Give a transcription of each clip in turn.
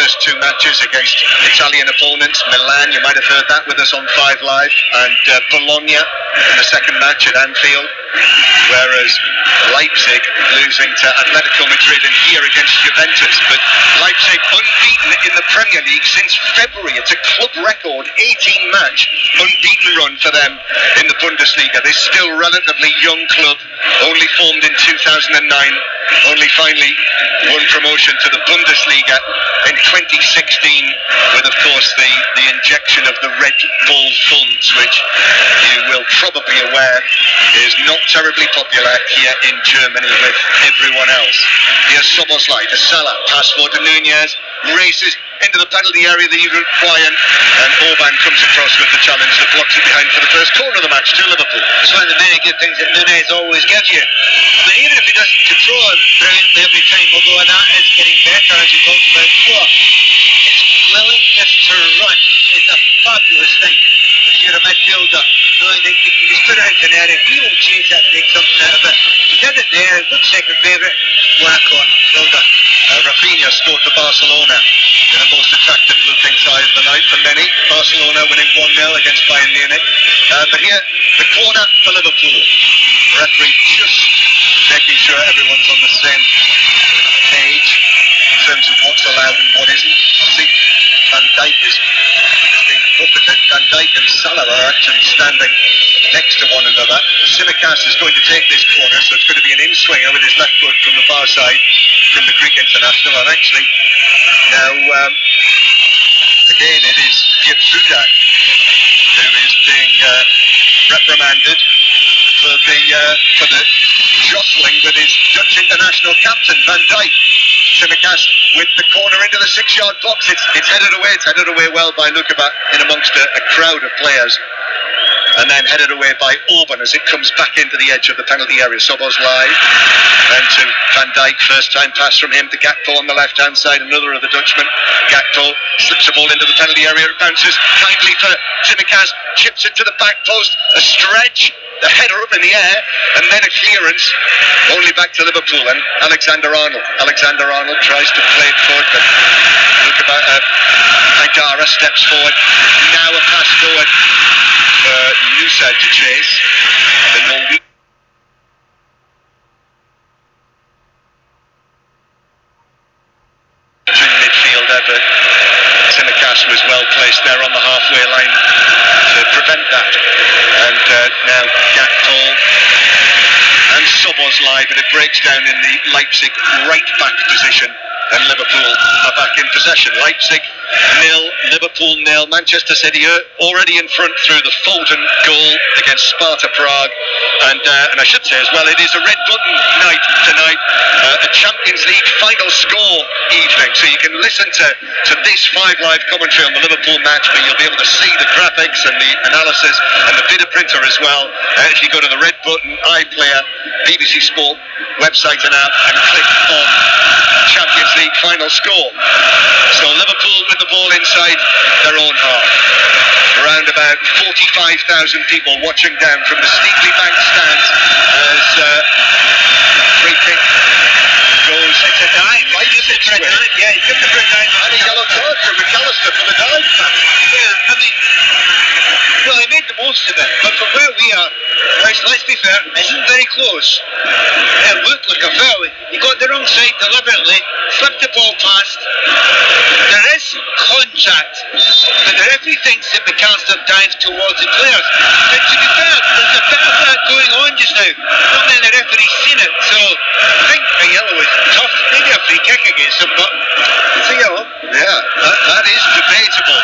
first two matches against Italian opponents. Milan, you might have heard that with us on 5 Live, and Bologna in the second match at Anfield. Whereas Leipzig losing to Atletico Madrid and here against Juventus. But Leipzig unbeaten in the Premier League since February. It's a club record 18-match unbeaten run for them in the Bundesliga. This still relatively young club, only formed in 2009, only finally won promotion to the Bundesliga in 2016 with, of course, the injection of the Red Bull funds, which you will probably be aware is not terribly popular here in Germany with everyone else. Here's Szoboszlai to Salah, pass forward to Nunez, races into the penalty area that he required, and Orban comes across with the challenge that blocks it behind for the first corner of the match to Liverpool. It's one of the many good things that Nunez always gives you. But even if he doesn't control it brilliantly every time, although that is getting better as we talked about before, his willingness to run is a fabulous thing. If you're a midfielder, knowing that you can just put it into an area, he will chase that and make something out of it. He did it there, good second favourite, won a corner. Well done. Rafinha scored for Barcelona in the most attractive looking side of the night for many. Barcelona winning 1-0 against Bayern Munich. But here, the corner for Liverpool. The referee just making sure everyone's on the same page in terms of what's allowed and what isn't. I think Van Dijk is being buffeted. Van Dijk and Salah are actually standing next to one another. Tsimikas is going to take this corner, so it's going to be an in-swinger with his left foot from the far side from the Greek international. And actually, now, again, it is Yatsuda who is being reprimanded for the jostling with his Dutch international captain, Van Dijk. Tsimikas with the corner into the 6-yard box. It's headed away. It's headed away well by Lukeba in amongst a crowd of players. And then headed away by Orban as it comes back into the edge of the penalty area. Szoboszlai, then to Van Dijk, first time pass from him to Gakpo on the left-hand side, another of the Dutchmen. Gakpo slips the ball into the penalty area, it bounces kindly for Tsimikas, chips it to the back post, a stretch, the header up in the air, and then a clearance, only back to Liverpool and Alexander-Arnold. Alexander-Arnold tries to play it forward, but look about Haidara steps forward, now a pass forward for Nusa to chase, the Norwegian midfielder, but Tsimikas was well placed there on the halfway line to prevent that. And now Gakpo and Szoboszlai, but it breaks down in the Leipzig right back position, and Liverpool are back in possession. Leipzig 0, Liverpool 0. Manchester City already in front through the Foden goal against Sparta Prague. And I should say as well, it is a red button night tonight, a Champions League final score evening. So you can listen to this 5 Live commentary on the Liverpool match, but you'll be able to see the graphics and the analysis and the bit of printer as well. If you go to the red button iPlayer, BBC Sport website and app, and click on Champions League final score. So Liverpool with the ball inside their own half. Around about 45,000 people watching down from the steeply banked stands as free kick goes. It's a dive. Why is it for a dive? Yeah, he took it for a dive. And a yellow card for McAllister for the dive. Yeah, I mean, well, he made the most of it, but from where we are, let's be fair, isn't very close. It looked like a foul. He got the wrong side deliberately, flipped the ball past. There is contact, but the referee thinks that McAllister dived towards the players. But to be fair, there's a bit of that going on just now. Not many of the referees seen it, so I think a yellow is tough. Maybe a free kick against him, but it's a yellow. Yeah, that is debatable.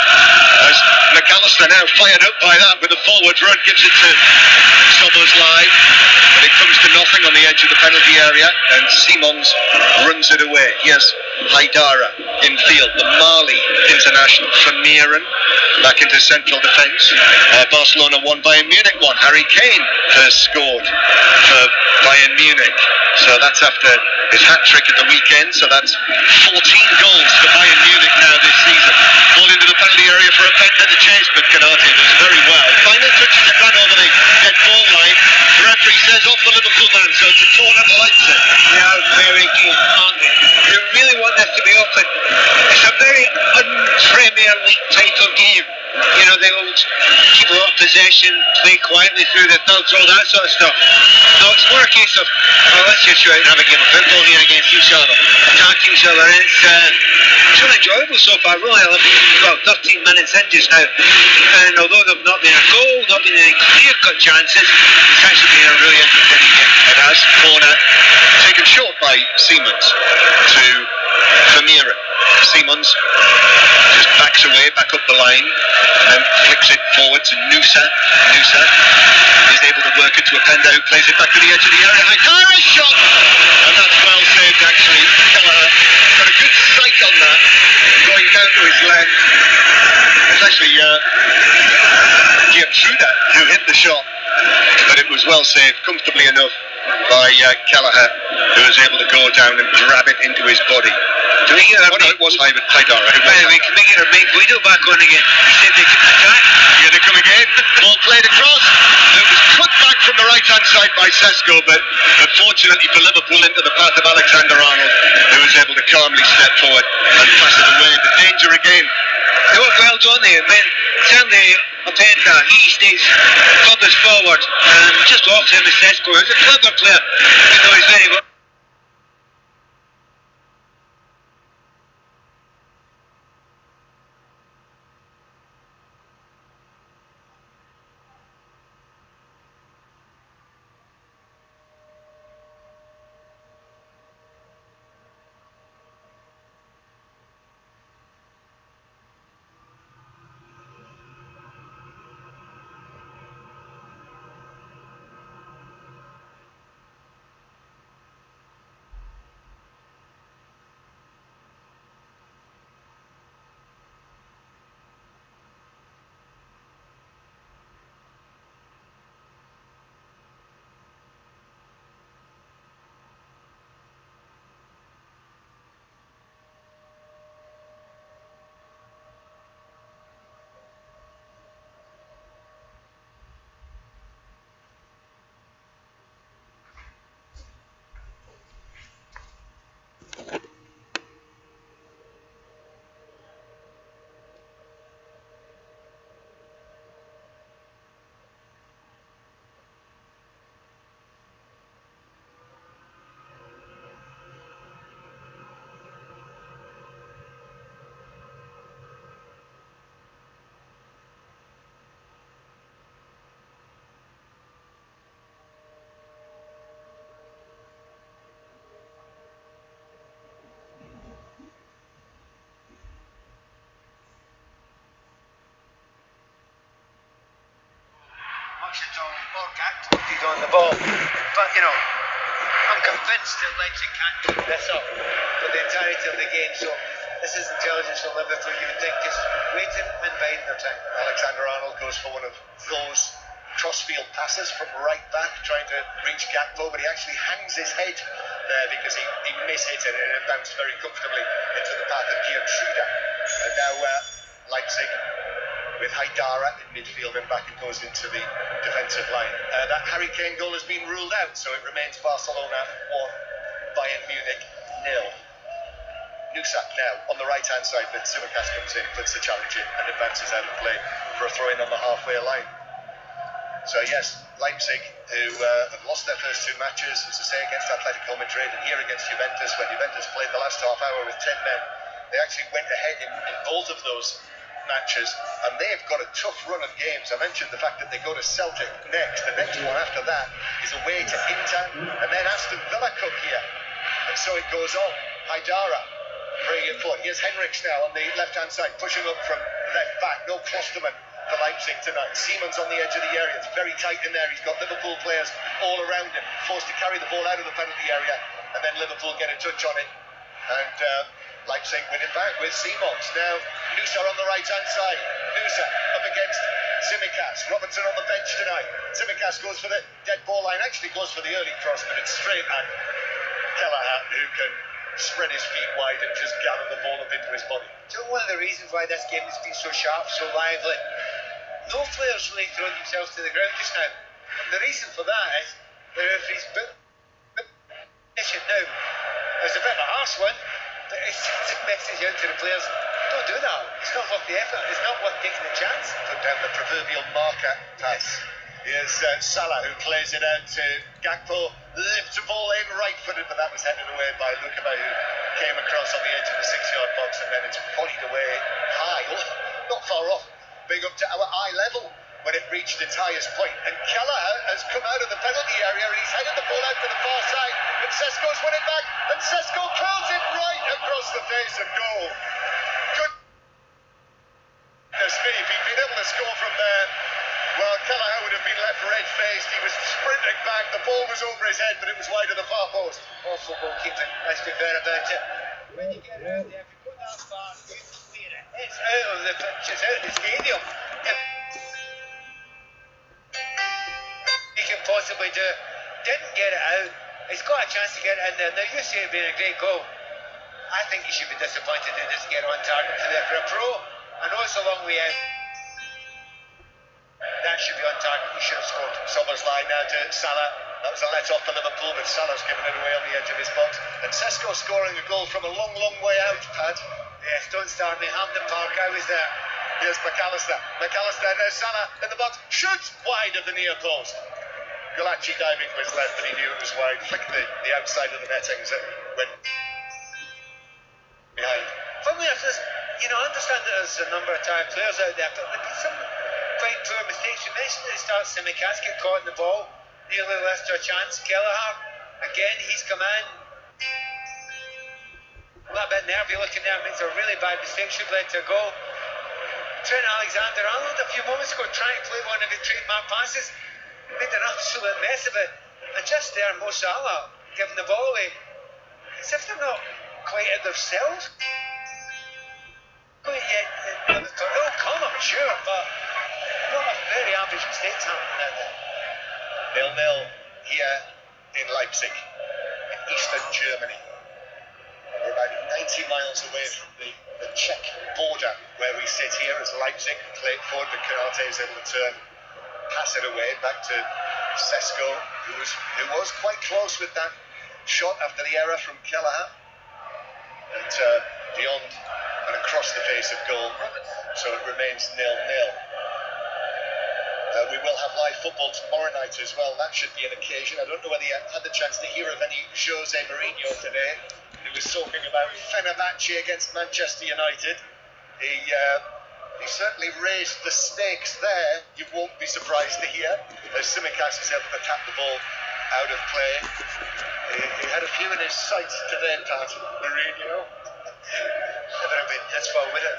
As McAllister now fired up by that with a forward run, gives it to Szoboszlai, but it comes to nothing on the edge of the penalty area, and Simons runs it away. Here's Haidara in field, the Mali international for Miran, back into central defence. Barcelona 1, Bayern Munich 1. Harry Kane has scored for Bayern Munich, so that's after his hat-trick at the weekend, so that's 14 goals for Bayern Munich now this season. Ball into the penalty area for a Bender to chase, but Canate does very well. Final touches have run over the dead ball line. The referee says off the Liverpool man, so it's a corner for Leipzig. They are very keen, aren't they? They really want this to be open. It's a very hold, keep a lot of possession, play quietly through the thugs, all that sort of stuff. No, it's more a case of, oh, let's just go out and have a game of football here against each other, attacking each other. It's really enjoyable so far. Really, 13 minutes in just now, and although there've not been a goal, not been any clear-cut chances, it's actually been a really entertaining game. It has. Corner taken short by Siemens to Vermeer. Siemens just backs away, back up the line, and then flicks it forward to Nusa. Nusa is able to work into a Penda, who plays it back to the edge of the area. Haidara shot! And that's well saved, actually. Kelleher got a good sight on that, going down to his left. It's actually Giatruda who hit the shot, but it was well saved, comfortably enough by Kelleher, who was able to go down and grab it into his body. Do we get no, it was Haidara. We can make it or make Guido back on again. He said they couldn't attack. Here they come again. Ball played across. It was cut back from the right-hand side by Sesko, but unfortunately for Liverpool into the path of Alexander-Arnold, who was able to calmly step forward and pass it away. The danger again. They work well, don't they? But certainly Openda, he stays furthest forward, and just off him is Sesko, who's a clever player, even though he's very well. He's on the ball, but I'm convinced that Leipzig can't keep this up for the entirety of the game. So this is intelligence from Liverpool. You would think just waiting and biding their time. Alexander-Arnold goes for one of those crossfield passes from right back, trying to reach Gakpo, but he actually hangs his head there because he mishit it, and it bounced very comfortably into the path of Giatruda. And now Leipzig with Haidara in midfield, and back it goes into the defensive line. That Harry Kane goal has been ruled out, so it remains Barcelona 1, Bayern Munich 0. Nusa now on the right hand side, but Tsimikas comes in, puts the challenge in, and advances out of play for a throw in on the halfway line. So yes, Leipzig, who have lost their first two matches, as I say, against Atletico Madrid and here against Juventus, when Juventus played the last half hour with 10 men, they actually went ahead in both of those matches, and they've got a tough run of games. I mentioned the fact that they go to Celtic next. The next one after that is away to Inter, and then Aston Villa Cup here, and so it goes on. Haidara bringing it forward. Here's Henrichs now on the left hand side, pushing up from left back. No Klosterman for Leipzig tonight. Siemens on the edge of the area. It's very tight in there. He's got Liverpool players all around him, forced to carry the ball out of the penalty area, and then Liverpool get a touch on it, and Leipzig win it back with Siemens. Now Nusa on the right hand side. Nusa up against Tsimikas. Robertson on the bench tonight. Tsimikas goes for the dead ball line. Actually goes for the early cross, but it's straight at Kelleher, who can spread his feet wide and just gather the ball up into his body. So one of the reasons why this game has been so sharp, so lively, no players really throwing themselves to the ground just now. And the reason for that is the referee's book. Now, it's a bit of a harsh one, but it sends a message out to the players. Don't do that. It's not worth the effort. It's not worth taking the chance. Put down the proverbial marker pass. Here's Salah, who plays it out to Gakpo. Lifts the ball in right-footed, but that was headed away by Lukeba, who came across on the edge of the 6-yard box, and then it's volleyed away high, not far off, big up to our eye level when it reached its highest point. And Kelleher has come out of the penalty area, and he's headed the ball out to the far side, and Sesko's won it back, and Sesko curls it right across the face of goal. Goodness me, if he'd been able to score from there, well, Kelleher would have been left red-faced. He was sprinting back. The ball was over his head, but it was wide of the far post. Awful goalkeeping. Let's be fair about it. When you get out there, if you go that far, you clear it. It's out of the pitch. It's out of the stadium. He can possibly do. Didn't get it out. He's got a chance to get it in there. Now, you say it being a great goal. I think he should be disappointed he doesn't get on target for there. For a pro, I know it's a long way out. That should be on target. He should have scored. Sober's line now to Salah. That was a let-off for Liverpool, but Salah's given it away on the edge of his box. And Sesko scoring a goal from a long, long way out, Pat. Yes, don't start me. Hampden Park, I was there. Here's McAllister. McAllister, now Salah in the box. Shoots wide of the near post. Gulacsi diving for his left, but he knew it was wide. Flicked the outside of the netting as it went behind. For me, I understand that there's a number of tired players out there, but there'd be some quite poor mistakes. You mentioned at the start, Simicast get caught in the ball, nearly left to a chance. Kelleher, again, he's come in. A little bit nervy looking there, makes a really bad mistake, should have led to a goal. Trent Alexander-Arnold a few moments ago trying to play one of his trademark passes, made an absolute mess of it. And just there, Mo Salah giving the ball away, as if they're not quite at themselves. Quite yet, they'll come, I'm sure, but not a very average mistakes happening out there. 0-0 here in Leipzig, in eastern Germany. We're about 90 miles away from the Czech border where we sit here as Leipzig play forward, but Konate is able to turn, pass it away back to Sesko, who was quite close with that shot after the error from Kelleher. And beyond and across the face of goal, so it remains 0-0. We will have live football tomorrow night as well. That should be an occasion. I don't know whether you had the chance to hear of any Jose Mourinho today. He was talking about Fenerbahce against Manchester United. He certainly raised the stakes there. You won't be surprised to hear, as Simicast is able to tap the ball out of play. He had a few in his sights today, Pat. Mourinho. Never have been this far with it.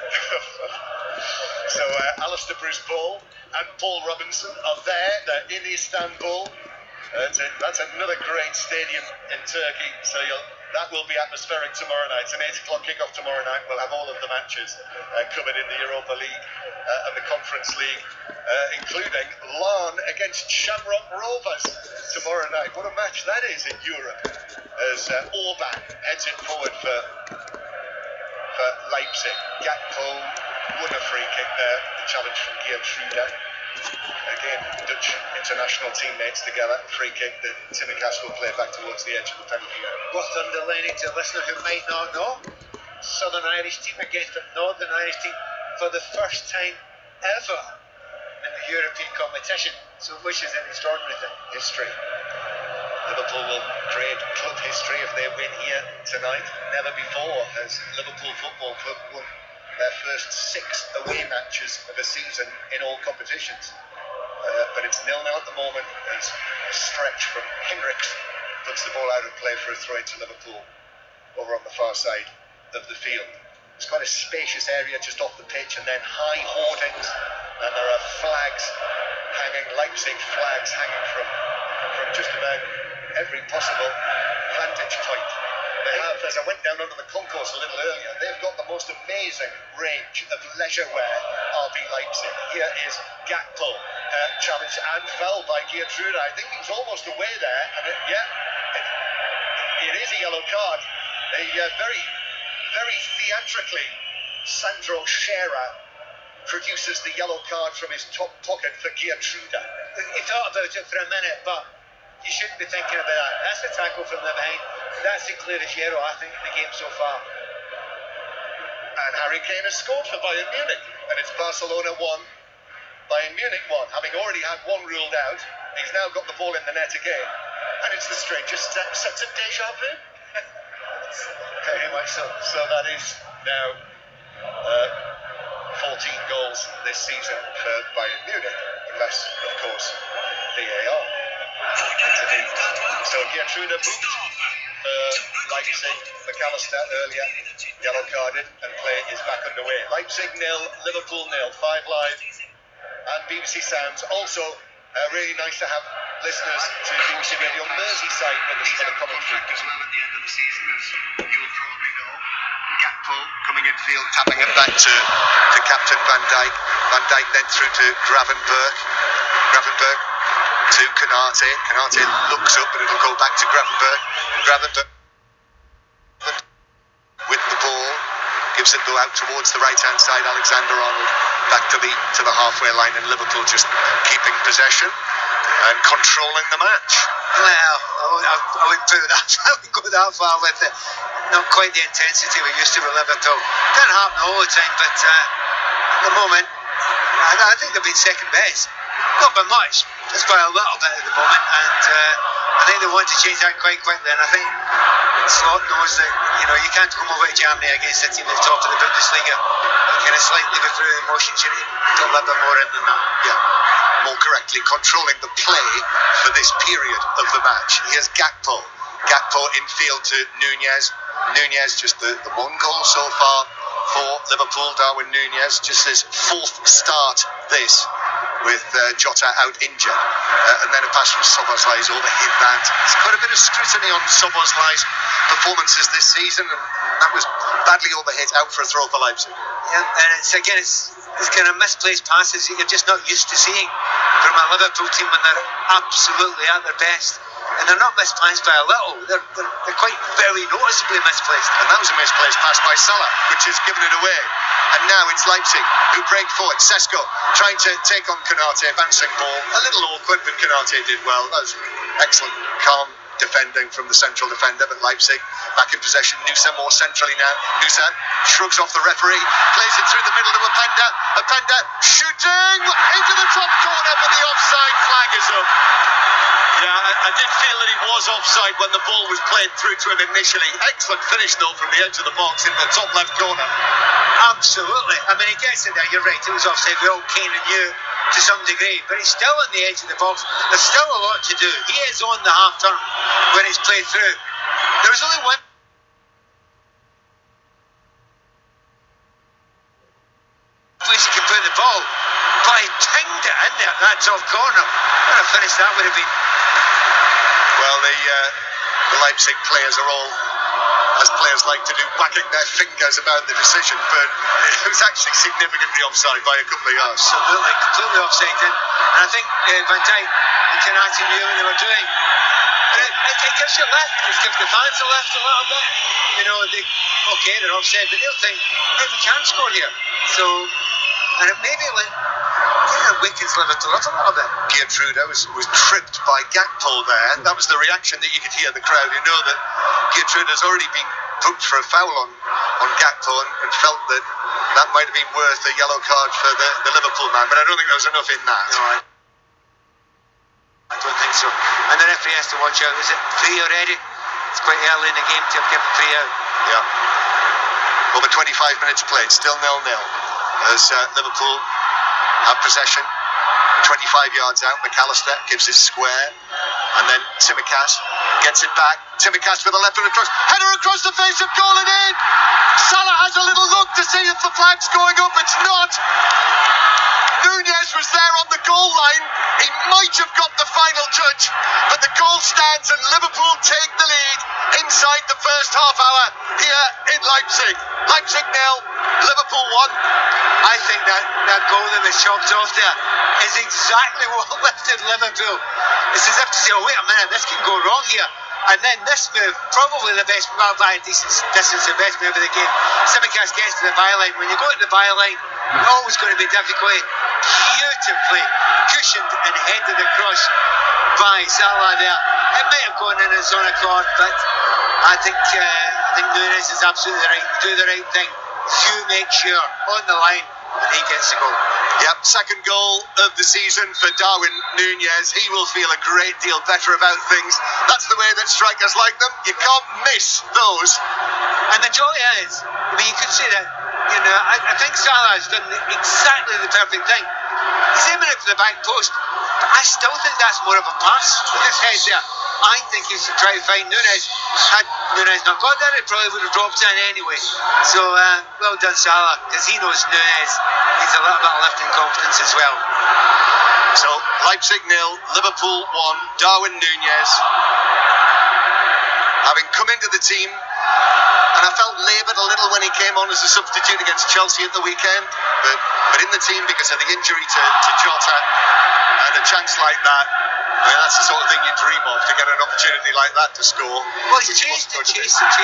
So Alistair Bruce Ball and Paul Robinson are there. They're in Istanbul. That's another great stadium in Turkey. So that will be atmospheric tomorrow night. It's an 8 o'clock kickoff tomorrow night. We'll have all of the matches covered in the Europa League and the Conference League, including Larne against Shamrock Rovers tomorrow night. What a match that is in Europe, as Orban heads it forward for Leipzig. Gakpo won a free kick there, the challenge from Geertruida. Again, Dutch international teammates together. Free kick that Simicast will play back towards the edge of the penalty area. Worth underlining to a listener who might not know, Southern Irish team against a Northern Irish team for the first time ever in the European competition, so which is an extraordinary thing. History. Liverpool will create club history if they win here tonight. Never before has Liverpool Football Club won their first 6 away matches of a season in all competitions. But it's 0-0 at the moment as a stretch from Hendricks puts the ball out of play for a throw into Liverpool over on the far side of the field. It's quite a spacious area just off the pitch, and then high hoardings, and there are flags hanging, Leipzig flags hanging from just about every possible vantage point. They have, as I went down under the concourse a little earlier, they've got the most amazing range of leisure wear, RB Leipzig. Here is Gakpo, challenged and fell by Geertruida. I think he was almost away there, and it is a yellow card. A very theatrically, Sandro Scherer produces the yellow card from his top pocket for Geertruida. He thought about it for a minute, but you shouldn't be thinking about that. That's a tackle from the behind. That's the clearest yellow, I think, in the game so far. And Harry Kane has scored for Bayern Munich. And it's Barcelona 1, Bayern Munich 1. Having already had one ruled out, he's now got the ball in the net again. And it's the strangest sense of deja vu. Anyway, so that is now 14 goals this season for Bayern Munich. Unless, of course, VAR. So Gertrude booked Leipzig, McAllister earlier, yellow carded, and play is back underway. Leipzig 0, Liverpool 0, 5 Live and BBC Sounds. Also, really nice to have listeners to BBC Radio Merseyside with us for the commentary. As well at the end of the season, as you'll probably know. Gakpo coming in field, tapping it back to Captain Van Dijk. Van Dijk then through to Gravenberg. Gravenberg to Konate. Konate looks up and it'll go back to Gravenberg. Gravenberg with the ball, gives it though out towards the right hand side. Alexander Arnold back to the halfway line, and Liverpool just keeping possession and controlling the match. Well, I wouldn't put that. I wouldn't go that far with it. Not quite the intensity we used to with Liverpool. Doesn't happen all the time, but at the moment, I think they've been second best. Not by much, just by a little bit at the moment, and I think they want to change that quite quickly. And I think Slot knows that you can't come over to Germany against a team at the top of the Bundesliga. Kind of slightly go through the motions. You need a little bit more in than that. Yeah. More correctly, controlling the play for this period of the match. Here's Gakpo. Gakpo in field to Nunez. Nunez just the one goal so far for Liverpool. Darwin Nunez just his fourth start this, with Jota out injured. And then a pass from Szoboszlai's overhit that. There's quite a bit of scrutiny on Szoboszlai's performances this season, and that was badly overhit, out for a throw for Leipzig. Yeah, and it's kind of misplaced passes that you're just not used to seeing from a Liverpool team when they're absolutely at their best. And they're not misplaced by a little, they're quite very noticeably misplaced. And that was a misplaced pass by Salah, which has given it away. And now it's Leipzig who break forward. Sesko trying to take on Konate, bouncing ball. A little awkward, but Konate did well. That was excellent, calm defending from the central defender, but Leipzig back in possession. Nusa more centrally now. Nusa shrugs off the referee, plays it through the middle to Openda. Openda shooting into the top corner, but the offside flag is up. Yeah, I did feel that he was offside when the ball was played through to him initially. Excellent finish though from the edge of the box in the top left corner. Absolutely. I mean, he gets it there, you're right, it was offside. We all kind of knew to some degree, but he's still on the edge of the box. There's still a lot to do. He is on the half turn when it's played through. There was only one place he could put the ball, but he pinged it in there at that top corner. What a finish that would have been. Well, the Leipzig players are all, as players like to do, whacking their fingers about the decision, but it was actually significantly offside by a couple of yards. Absolutely, completely offside. And I think Van Dijk and Konate knew what they were doing. It gives you a lift, it gives the fans a lift a little bit. They're offside, but they'll think, hey, we can't score here. So, and it maybe weakens Liverpool up a little bit. Gertrude was tripped by Gakpo there, and that was the reaction that you could hear the crowd. You know that Gertrude has already been booked for a foul on Gakpo, and felt that might have been worth a yellow card for the Liverpool man, but I don't think there was enough in that. No, I don't think so. And the referee has to watch out. Is it 3 already? It's quite early in the game to have given 3 out. Yeah. Over 25 minutes played, still 0-0 as Liverpool have possession. 25 yards out, McAllister gives it square, and then Tsimikas gets it back. Tsimikas with a left foot across, header across the face of goal and in. Salah has a little look to see if the flag's going up. It's not. Nunez was there on the goal line. He might have got the final touch, but the goal stands and Liverpool take the lead inside the first half hour here in Leipzig. Leipzig 0, Liverpool 1. I think that goal that was chopped off there is exactly what lifted Liverpool. It's as if to say, oh wait a minute, this can go wrong here. And then this move, probably the best, well, by a decent distance, the best move of the game. Tsimikas gets to the byline. When you go to the byline, it's always going to be difficult. Beautifully cushioned and headed across by Salah there. It might have gone in his own accord, but I think Nunez is absolutely right. Do the right thing. you make sure on the line when he gets the goal. Yep, second goal of the season for Darwin Núñez. He will feel a great deal better about things. That's the way that strikers like them. You can't miss those. And the joy is, I mean, you could say that, you know, I think Salah has done exactly the perfect thing. He's aiming it for the back post, but I still think that's more of a pass with his head there. I think he should try to find Núñez. Had Núñez not got there, it probably would have dropped in anyway. So, well done, Salah, because he knows Núñez needs a little bit of lifting confidence as well. So, Leipzig 0, Liverpool 1, Darwin Núñez, having come into the team, and I felt laboured a little when he came on as a substitute against Chelsea at the weekend, but in the team because of the injury to Jota, and a chance like that, I mean, that's the sort of thing you dream of, to get an opportunity like that to score. Well, he's chased already. He's not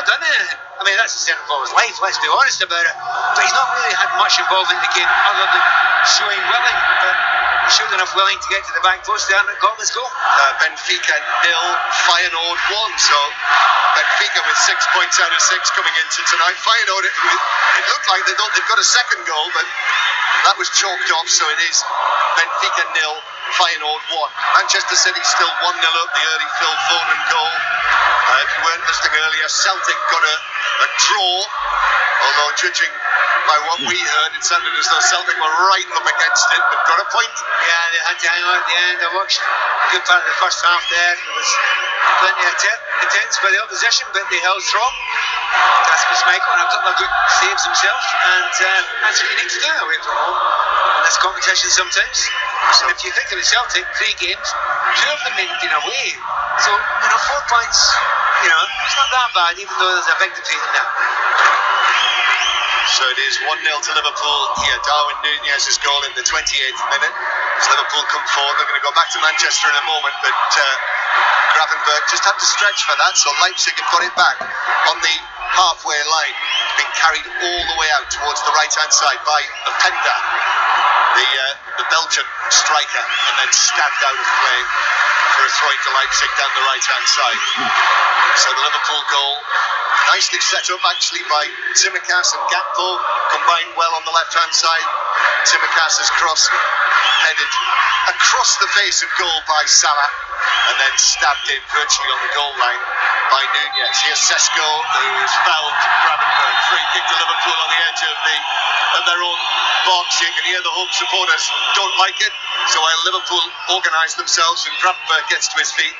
done anything. I mean, that's the centre forward's life, let's be honest about it. But he's not really had much involvement in the game other than showing willing. But he showed enough willing to get to the back post there and got his goal. Benfica 0, Feyenoord 1. So Benfica with 6 points out of 6 coming into tonight. Feyenoord, it looked like they thought they'd got a second goal, but that was chalked off. So it is Benfica 0, Feyenoord 1. Manchester City still 1-0 up, the early Phil Foden goal. If you weren't listening earlier, Celtic got a draw, although judging by what we heard, it sounded as though Celtic were right up against it, but got a point. Yeah, they had to hang on at the end. I watched a good part of the first half there. There was plenty of attempts by the opposition, but they held strong. Kasper Schmeichel and a couple of good saves himself, and that's what you need to do away from home in this competition sometimes. And if you think of the Celtic, 3 games, 2 of them been away. So, you know, 4 points, you know, it's not that bad, even though there's a big defeat in there. So it is 1-0 to Liverpool here. Darwin Núñez's goal in the 28th minute. As Liverpool come forward, they're going to go back to Manchester in a moment, but Gravenberch just had to stretch for that, so Leipzig have got it back on the halfway line, being carried all the way out towards the right-hand side by Openda, the Belgian striker, and then stabbed out of play for a throw to Leipzig down the right-hand side. So the Liverpool goal, nicely set up actually by Tsimikas and Gakpo, combined well on the left-hand side. Tsimikas' cross headed across the face of goal by Salah, and then stabbed in virtually on the goal line by Núñez. Here's Sesko, who is fouled. Gravenberch, free kick to Liverpool on the edge of their own box. You can hear the home supporters don't like it. So while Liverpool organise themselves and Gravenberch gets to his feet,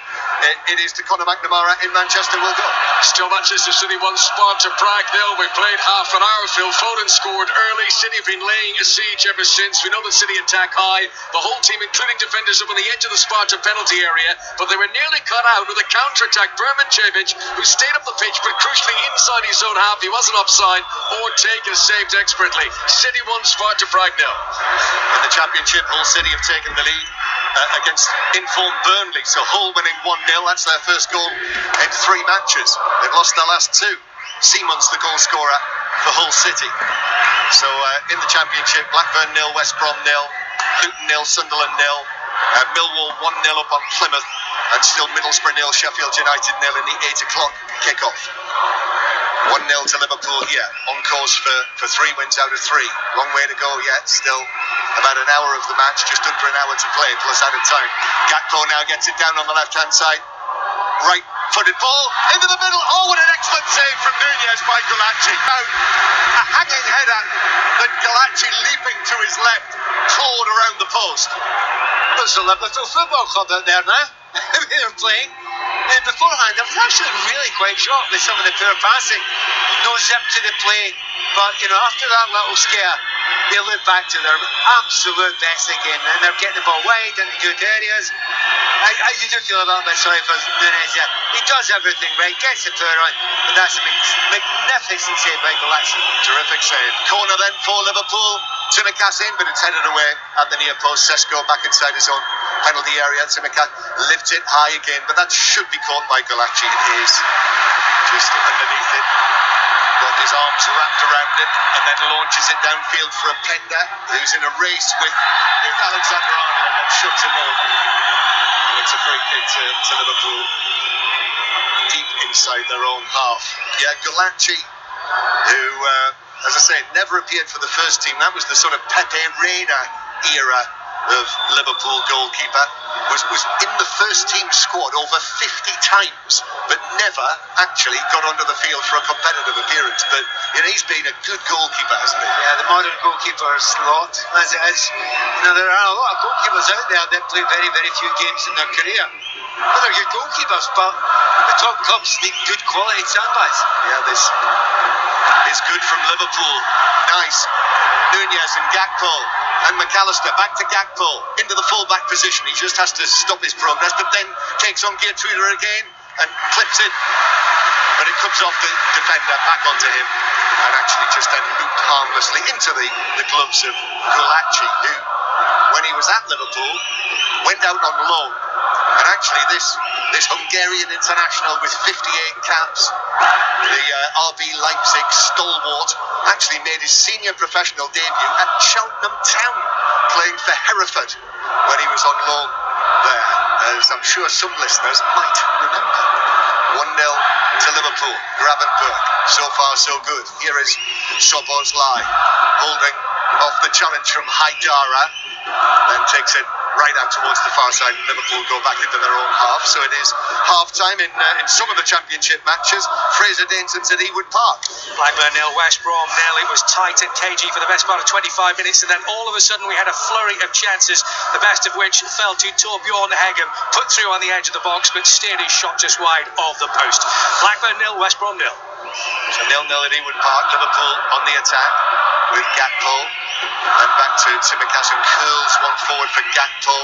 it is to Conor McNamara in Manchester will go. Still Manchester City 1, Sparta Prague 0. We played half an hour. Phil Foden scored early. City have been laying a siege ever since. We know that City attack high. The whole team, including defenders, up on the edge of the Sparta penalty area, but they were nearly cut out with a counter-attack. Bermancevic, who stayed up the pitch, but crucially inside his own half. He wasn't offside or taken, saved expertly. City 1, Sparta Prague 0. In the Championship, Hull City have taken the lead against informed Burnley. So Hull winning 1-0. That's their first goal in 3 matches. They've lost their last 2. Simon's the goal scorer for Hull City. So in the Championship, Blackburn 0, West Brom 0, Luton 0, Sunderland 0, Millwall 1-0 up on Plymouth, and still Middlesbrough 0, Sheffield United 0 in the 8 o'clock kickoff. 1-0 to Liverpool here, on course for 3 wins out of 3. Long way to go yet, still about an hour of the match, just under an hour to play, plus added time. Gakpo now gets it down on the left-hand side. Right-footed ball, into the middle. Oh, what an excellent save from Núñez by Gulacsi. Out, a hanging header, but Gulacsi leaping to his left, clawed around the post. There's a Liverpool Football Club out there now. They're playing. And beforehand, I was actually really quite shocked with some of the poor passing. No zip to the play. But, you know, after that little scare, they look back to their absolute best again. And they're getting the ball wide into good areas. I do feel a little bit sorry for Núñez. Yeah. He does everything right, gets the power on. But that's a magnificent save by Gulacsi. Terrific save. Corner then for Liverpool. Tsimikas in, but it's headed away at the near post. Sesko back inside his own penalty area. Tsimikas lifts it high again, but that should be caught by Gulacsi. It is just underneath it. Got his arms wrapped around it, and then launches it downfield for Openda, who's in a race with Alexander-Arnold, and then shuts him over. And it's a free kick to Liverpool, deep inside their own half. Yeah, Gulacsi who, as I say, never appeared for the first team. That was the sort of Pepe Reina era of Liverpool goalkeeper. Was in the first team squad over 50 times, but never actually got onto the field for a competitive appearance. But he's been a good goalkeeper, hasn't he? Yeah, the modern goalkeepers lot, as it is. There are a lot of goalkeepers out there that play very, very few games in their career. Well, they're good goalkeepers, but the top clubs need good quality standbys. Yeah, this is good from Liverpool. Nice. Nunez and Gakpo and McAllister back to Gakpo into the full-back position. He just has to stop his progress, but then takes on Geertruida again and clips it. But it comes off the defender back onto him and actually just then looped harmlessly into the gloves of Gulaci, who, when he was at Liverpool, went out on loan. And actually this Hungarian international with 58 caps, the RB Leipzig stalwart, actually made his senior professional debut at Cheltenham Town, playing for Hereford when he was on loan there, as I'm sure some listeners might remember. 1-0 to Liverpool, Gravenberg. So far so good. Here is Szoboszlai holding off the challenge from Haidara, then takes it right out towards the far side, and Liverpool go back into their own half. So it is half-time in some of the championship matches. Fraser Dainton's at Ewood Park. Blackburn 0, West Brom 0. It was tight and cagey for the best part of 25 minutes, and then all of a sudden we had a flurry of chances, the best of which fell to Torbjorn Hegem, put through on the edge of the box, but steered his shot just wide of the post. Blackburn 0, West Brom 0. So 0-0 at Ewood Park. Liverpool on the attack with Gakpo. And back to Tsimikas, who curls one forward for Gakpo,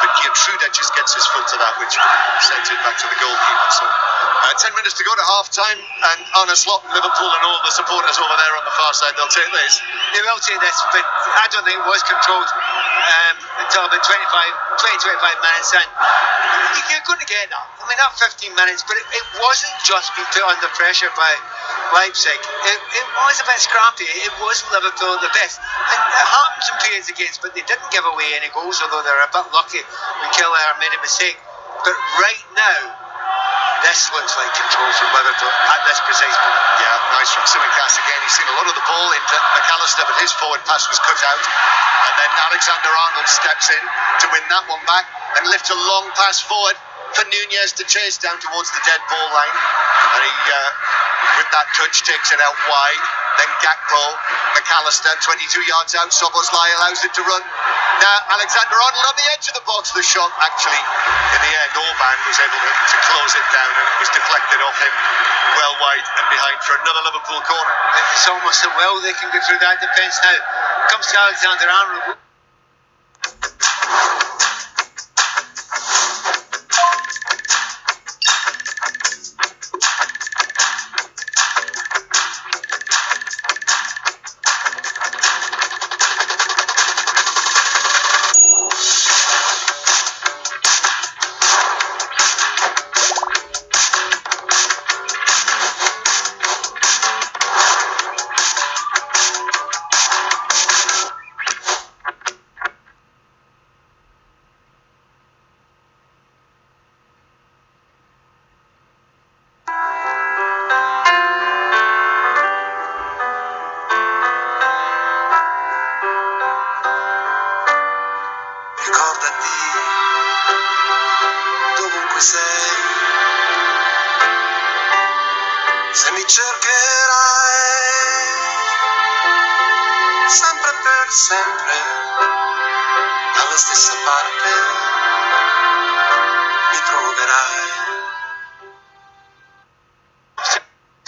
but Geertruida just gets his foot to that, which sends it back to the goalkeeper. So 10 minutes to go to half-time, and Arne Slot, Liverpool and all the supporters over there on the far side, they'll take this. They will take this, but I don't think it was controlled until about 20-25 minutes in. You're going to get that. I mean, not 15 minutes, but it wasn't just being put under pressure by Leipzig. It was a bit scrappy. It was Liverpool at the best. And it happens in periods against, but they didn't give away any goals, although they were a bit lucky when Kelleher made a mistake. But right now, this looks like control from Liverpool at this precise moment. Yeah, nice from Tsimikas again. He's seen a lot of the ball into McAllister, but his forward pass was cut out. And then Alexander-Arnold steps in to win that one back and lifts a long pass forward for Nunez to chase down towards the dead ball line. And he, with that touch, takes it out wide. Then Gakpo, McAllister, 22 yards out. Szoboszlai allows it to run. Now Alexander-Arnold on the edge of the box. The shot, actually, in the end, Orban was able to close it down, and it was deflected off him well wide and behind for another Liverpool corner. It's almost a will they can go through that defence now. Comes to Alexander-Arnold. Se mi cercherai sempre per sempre dalla stessa parte mi troverai.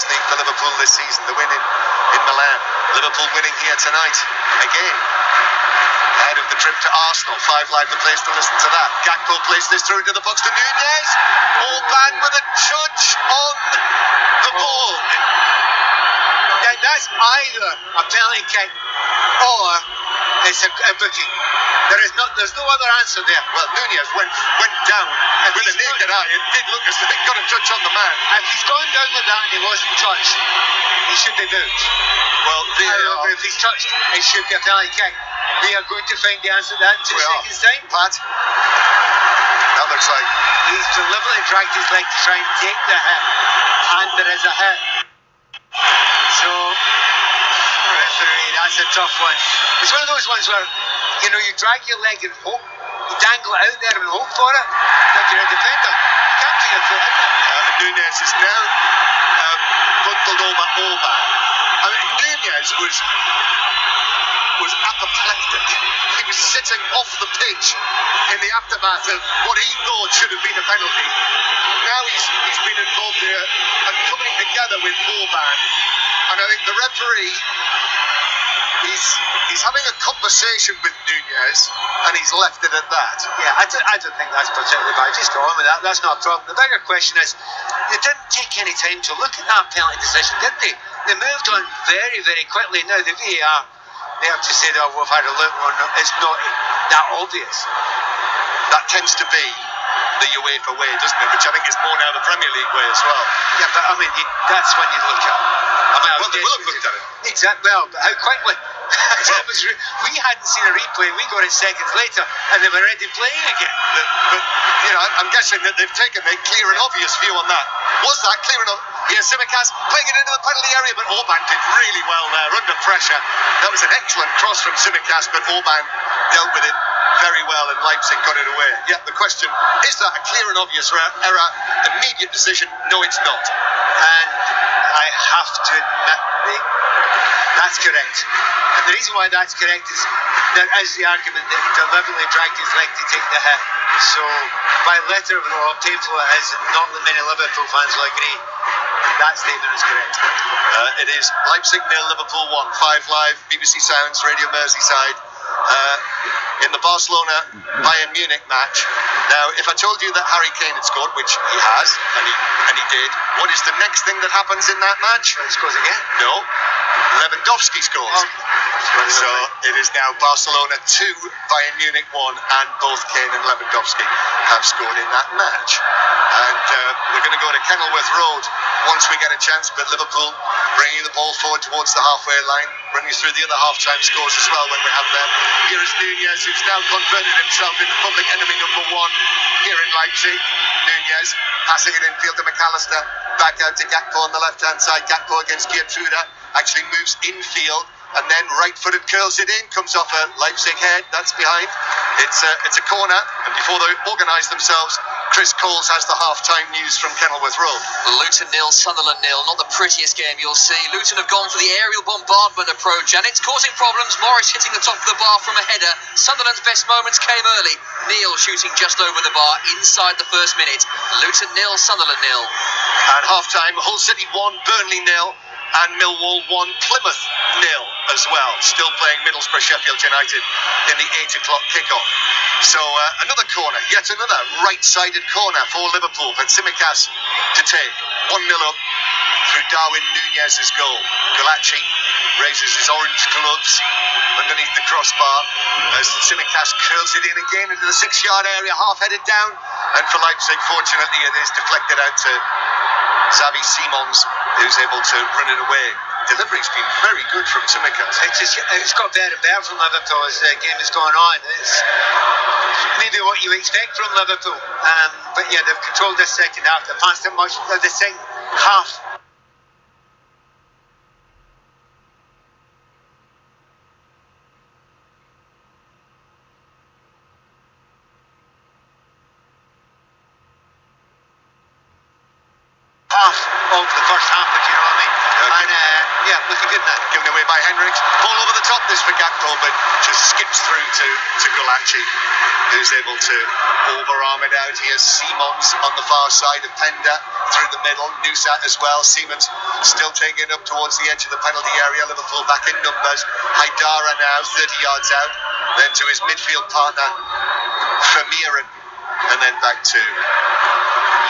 League for Liverpool this season, the win in Milan. Liverpool winning here tonight again. Ahead of the trip to Arsenal. 5 Live, the place to listen to that. Gakpo plays this through into the box to Nunez. Orban with a touch on the ball. Yeah, that's either a penalty kick or it's a booking. There's no other answer there. Well, Nunez went down with a naked eye. It did look as if he got a touch on the man. If he's gone down with that and he wasn't touched, he should be booked. Well, however, if he's touched, it should be a penalty kick. We are going to find the answer to that in 2 seconds' time. Pat, that looks like he's deliberately dragged his leg to try and take the hit, and there is a hit. So referee. That's a tough one. It's one of those ones where, you know, you drag your leg and hope, you dangle it out there and hope for it. If you're a defender, you can't put your foot in it. Nunez is now bundled over Orban. I mean, Nunez was apoplectic. He was sitting off the pitch in the aftermath of what he thought should have been a penalty. Now he's been involved here and coming together with Orban. And I think the referee, he's having a conversation with Nunez, and he's left it at that. Yeah, I don't think that's particularly bad. Just go on with that. That's not a problem. The bigger question is, they didn't take any time to look at that penalty decision, did they? They moved on very, very quickly. Now the VAR, they have to say, oh, we've had a look on it. It's not that obvious. That tends to be the UEFA way, doesn't it? Which I think is more now the Premier League way as well. Yeah, but I mean, that's when you look at it. I mean, Well, they will have looked at it. Exactly. Well, but how quickly? We hadn't seen a replay. We got it seconds later, and they were already playing again. But you know, I'm guessing that they've taken a clear and obvious view on that. Was that clear enough? Here's Tsimikas playing it into the penalty area, but Orban did really well there under pressure. That was an excellent cross from Tsimikas, but Orban dealt with it very well, and Leipzig got it away. Yeah, the question, is that a clear and obvious error? Immediate decision, no it's not. And I have to admit, that's correct. And the reason why that's correct is there is the argument that he deliberately dragged his leg to take the hit. So, by letter of the law, painful it is, and not that many Liverpool fans will agree, that statement is correct. It is Leipzig 0, Liverpool 1. 5 Live, BBC Sounds, Radio Merseyside. In the Barcelona-Bayern Munich match. Now, if I told you that Harry Kane had scored, which he has, and he did, what is the next thing that happens in that match? He scores again? No. Lewandowski scores. So it is now Barcelona 2, Bayern Munich 1, and both Kane and Lewandowski have scored in that match. And we're going to go to Kenilworth Road once we get a chance, but Liverpool bringing the ball forward towards the halfway line, running through the other half-time scores as well when we have them. Here is Nunez, who's now converted himself into public enemy number 1 here in Leipzig. Nunez passing it infield to McAllister, back out to Gakpo on the left-hand side. Gakpo against Geertruida, actually moves infield, and then right-footed curls it in, comes off a Leipzig head, that's behind. It's a corner, and before they organise themselves, Chris Coles has the half-time news from Kenilworth Road. Luton 0, Sunderland 0. Not the prettiest game you'll see. Luton have gone for the aerial bombardment approach, and it's causing problems. Morris hitting the top of the bar from a header. Sunderland's best moments came early. Neil shooting just over the bar inside the first minute. Luton 0, Sunderland 0. And half-time, Hull City 1, Burnley 0. And Millwall 1, Plymouth 0 as well. Still playing Middlesbrough Sheffield United in the 8 o'clock kickoff. So another corner, yet another right-sided corner for Liverpool for Tsimikas to take. 1-0 up through Darwin Nunez's goal. Golaci raises his orange gloves underneath the crossbar as Tsimikas curls it in again into the 6-yard area, half-headed down. And for Leipzig, fortunately, it is deflected out to Xavi Simons, who's able to run it away. Delivery's been very good from Tsimikas. It's got better and better from Liverpool as the game is going on. It's maybe what you expect from Liverpool. But yeah, they've controlled this second half. They passed it much. The second half. Of the first half, if you know what I mean. Okay. And yeah, looking good now. Given away by Henriks. Ball over the top, this for Gakpo, but just skips through to Golaci, who's able to overarm it out. Here's Simons on the far side of Penda through the middle. Nusa as well. Simons still taking it up towards the edge of the penalty area. Liverpool back in numbers. Haidara now 30 yards out. Then to his midfield partner, Vermeeren. And then back to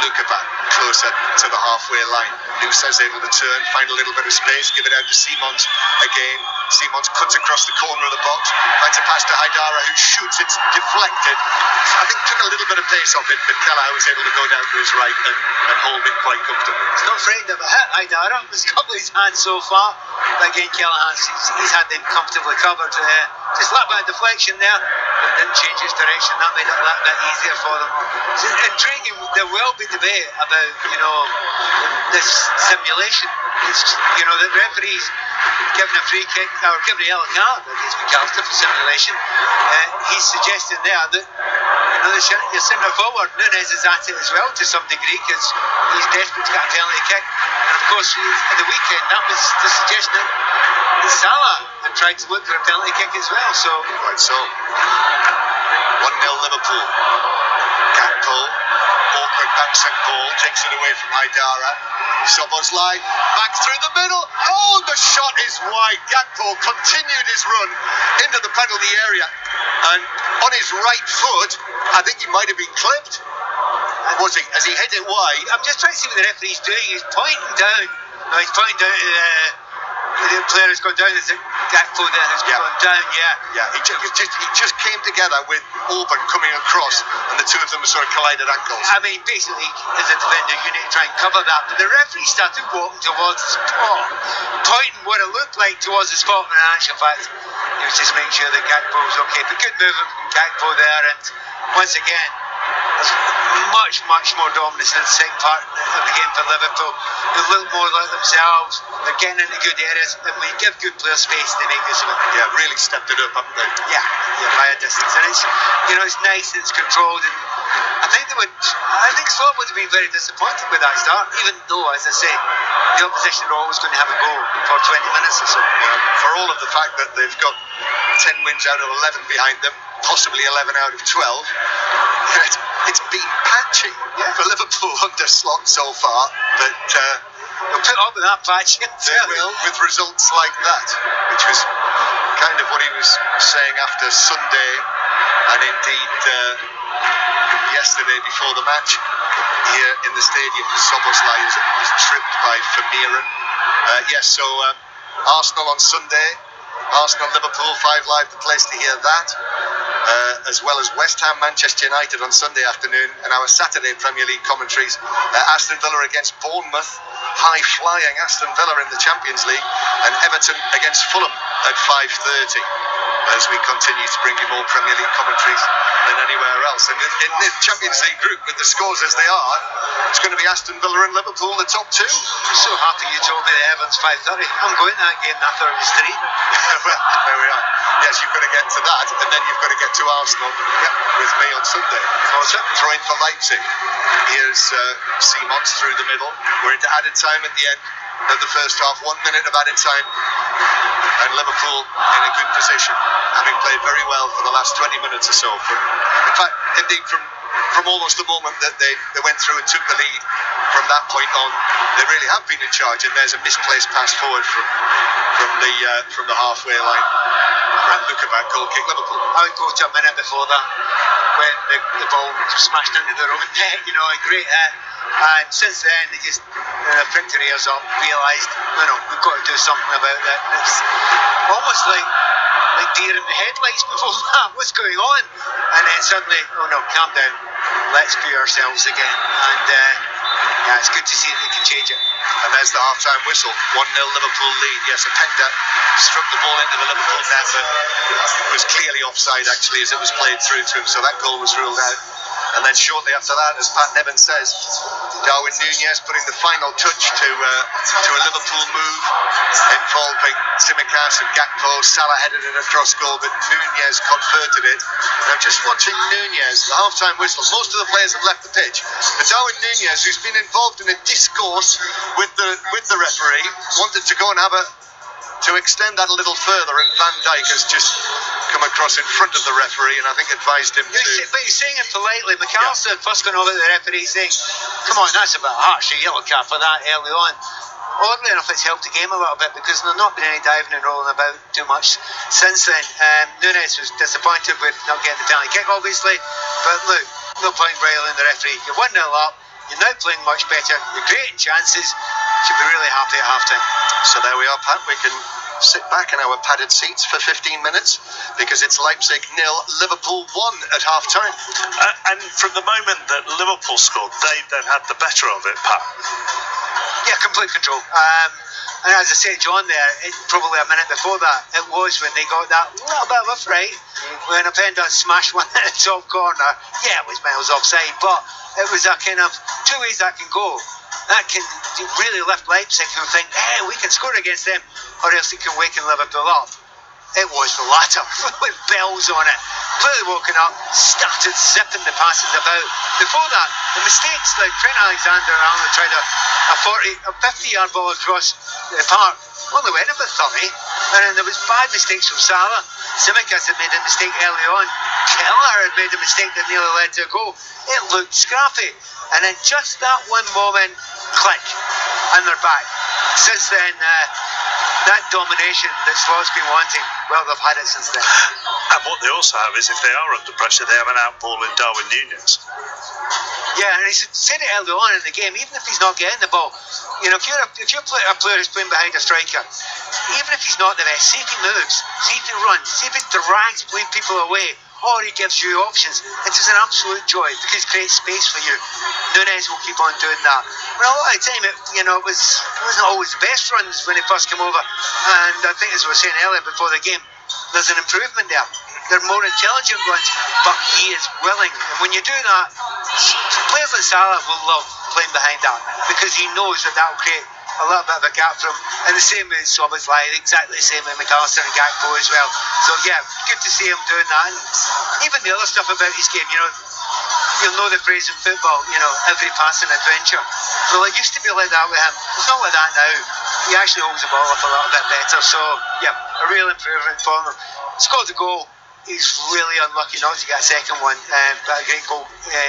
Lukaban, closer to the halfway line. Nusa's able to turn, find a little bit of space, give it out to Simons again. Simons cuts across the corner of the box, finds a pass to Haidara, who shoots. It's deflected. I think took a little bit of pace off it, but Kelleher was able to go down to his right and hold it quite comfortably. He's not frightened of a hit, Haidara. He's got his hands so far. But again, Kelleher, he's had them comfortably covered. Just a little bit of deflection there, but didn't change his direction. That made it a little bit easier for them. It's intriguing. There will be debate about, this simulation. It's, the referees given a free kick or given a yellow card against McAllister for simulation. He's suggesting there that your centre forward Nunes is at it as well to some degree because he's desperate to get a penalty kick. And of course, at the weekend, that was the suggestion that Salah had tried to look for a penalty kick as well. So, Right, so 1-0 Liverpool. Gakpo, awkward bouncing ball, takes it away from Haidara. Szoboszlai back through the middle. Oh, the shot is wide. Gakpo continued his run into the penalty area, and on his right foot, I think he might have been clipped. Was he? As he hit it wide. I'm just trying to see what the referee's doing. He's pointing down. No, he's pointing down to the player who's gone down. There's a Gakpo there who's gone down. Yeah, he just came together with Orban coming across, and the two of them sort of collided ankles. I mean, basically, as a defender, you need to try and cover that. But the referee started walking towards the spot, pointing what it looked like towards the spot, when in actual fact, he was just making sure that Gakpo was okay. But good movement from Gakpo there, and once again, there's much more dominance in the second part of the game for Liverpool. They look more like themselves. They're getting into good areas, and when you give good players space, they make use of it. Yeah, really stepped it up, haven't they? Yeah, by a distance, and it's nice and it's controlled. And I think Klopp would have been very disappointed with that start, even though, as I say, the opposition are always going to have a goal for 20 minutes or so. Yeah, for all of the fact that they've got 10 wins out of 11 behind them, possibly 11 out of 12. It's been patchy for Liverpool under Slot so far, but they'll put up with that patch. They will, with results like that, which was kind of what he was saying after Sunday, and indeed yesterday before the match here in the stadium. Szoboszlai was tripped by Vermeeren. So Arsenal on Sunday, Arsenal-Liverpool, 5 Live, the place to hear that. As well as West Ham, Manchester United on Sunday afternoon, and our Saturday Premier League commentaries. Aston Villa against Bournemouth, high-flying Aston Villa in the Champions League, and Everton against Fulham at 5:30. As we continue to bring you more Premier League commentaries than anywhere else. And in the Champions League group, with the scores as they are, it's going to be Aston Villa and Liverpool, the top two. I'm so happy you told me that Everton's 5:30. I'm going to that game, and I thought it was 3. Well, there we are. Yes, you've got to get to that, and then you've got to get to Arsenal with me on Sunday. Throwing for Leipzig. Here's Simons through the middle. We're into added time at the end of the first half. 1 minute of added time, and Liverpool in a good position, having played very well for the last 20 minutes or so. In fact, indeed, from almost the moment that they went through and took the lead, from that point on, they really have been in charge. And there's a misplaced pass forward from the halfway line. And look at that goal kick, Liverpool. I would go to a minute before that, when the ball smashed into their own net, a great hit. And since then, they just pricked their ears up, realised, we've got to do something about that. It's almost like deer in the headlights before that. What's going on? And then suddenly, calm down. Let's be ourselves again. And it's good to see that they can change it. And there's the half-time whistle. 1-0 Liverpool lead. Yes, Openda struck the ball into the Liverpool net, but it was clearly offside actually as it was played through to him, so that goal was ruled out. And then shortly after that, as Pat Nevin says, Darwin Núñez putting the final touch to a Liverpool move involving Tsimikas and Gakpo. Salah headed it across goal, but Núñez converted it. Now, just watching Núñez, the half-time whistle, most of the players have left the pitch, but Darwin Núñez, who's been involved in a discourse with the referee, wanted to go and to extend that a little further, and Van Dijk has just come across in front of the referee and I think advised him to... But he's saying it politely. McAllister first going over to the referee saying, come on, that's a bit harsh, a yellow card for that early on. Oddly enough, it's helped the game a little bit because there's not been any diving and rolling about too much since then. Núñez was disappointed with not getting the penalty kick, obviously, but look, no point riling the referee. You're 1-0 up, you're now playing much better, you're creating chances, should be really happy at half time. So there we are, Pat. We can sit back in our padded seats for 15 minutes because it's Leipzig 0, Liverpool 1 at half time. And from the moment that Liverpool scored, they then had the better of it, Pat. Yeah, complete control. And as I said, John, probably a minute before that, it was when they got that little bit of a fright when Openda smashed one at the top corner. Yeah, it was miles offside, but it was a kind of two ways that can go. that can really lift Leipzig, who think, hey, we can score against them, or else it can waken Liverpool up. It was the latter, with bells on it. Completely woken up, started zipping the passes about. Before that, the mistakes, like Trent Alexander-Arnold tried a 50-yard ball across the park, only went about 30, and then there was bad mistakes from Salah. Tsimikas had made a mistake early on. Keller had made a mistake that nearly led to a goal. It looked scrappy, and then just that one moment, click, and they're back. Since then, that domination that Slot's been wanting, well, they've had it since then. And what they also have is, if they are under pressure, they have an outball in Darwin Núñez. Yeah, and he said it early on in the game, even if he's not getting the ball, you know, if you're a player who's playing behind a striker, even if he's not the best, see if he moves, see if he runs, see if he drags people away, or he gives you options. It is an absolute joy because it creates space for you. Núñez will keep on doing that. But a lot of the time, it wasn't always the best runs when he first came over. And I think, as we were saying earlier before the game, there's an improvement there. They're more intelligent runs, but he is willing. And when you do that, players like Salah will love playing behind that because he knows that will create a little bit of a gap from him. And the same with Szoboszlai, exactly the same with McAllister and Gakpo as well. So yeah, good to see him doing that. And even the other stuff about his game, you'll know the phrase in football, every pass an adventure. Well, it used to be like that with him. It's not like that now. He actually holds the ball up a little bit better. So yeah, a real improvement for him. Scored the goal. He's really unlucky not to get a second one, but a great goal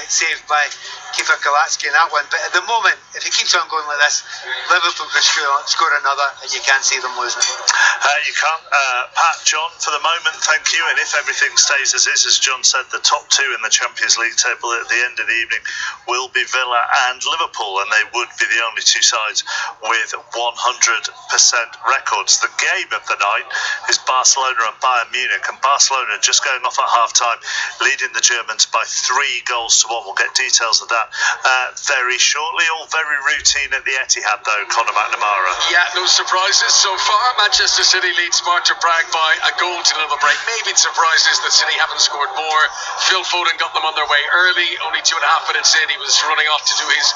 saved by keeper Galatsky in that one. But at the moment, if he keeps on going like this, Liverpool could score another, and you can't see them losing. You can't. Pat, John, for the moment, thank you. And if everything stays as is, as John said, the top two in the Champions League table at the end of the evening will be Villa and Liverpool, and they would be the only two sides with 100% records. The game of the night is Barcelona and Bayern Munich, and Barcelona just going off at half-time, leading the Germans by 3-1. We'll get details of that very shortly. All very routine at the Etihad, though, Conor McNamara. Yeah, no surprises so far. Manchester City lead Sparta Prague by a goal to another break. Maybe it surprises that City haven't scored more. Phil Foden got them on their way early. Only 2.5 minutes in, he was running off to do his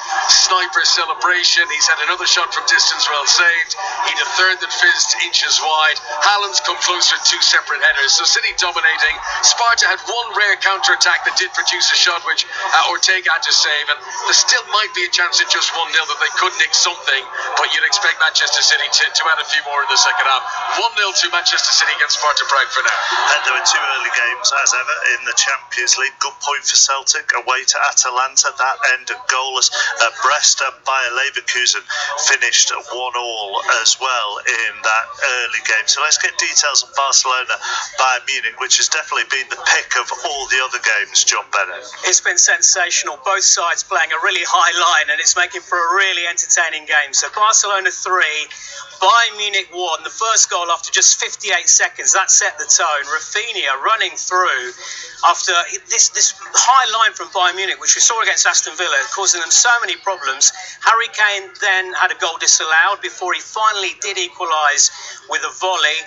sniper celebration. He's had another shot from distance, well saved. He'd a third that fizzed inches wide. Haaland's come closer in 2 separate headers. So City dominating. Sparta had one rare counter-attack that did produce a shot which Ortega had to save, and there still might be a chance at just 1-0 that they could nick something, but you'd expect Manchester City to add a few more in the second half. 1-0 to Manchester City against Sparta Prague for now. And there were 2 early games, as ever, in the Champions League. Good point for Celtic, away to Atalanta. That ended goalless. Brest and Bayer Leverkusen finished 1-1 as well in that early game. So let's get details on Barcelona, Bayern Munich, which has definitely been the pick of all the other games, John Bennett. It's been sensational. Both sides playing a really high line, and it's making for a really entertaining game. So Barcelona 3, Bayern Munich 1. The first goal after just 58 seconds. That set the tone. Rafinha running through after this high line from Bayern Munich, which we saw against Aston Villa, causing them so many problems. Harry Kane then had a goal disallowed before he finally did equalise with a volley.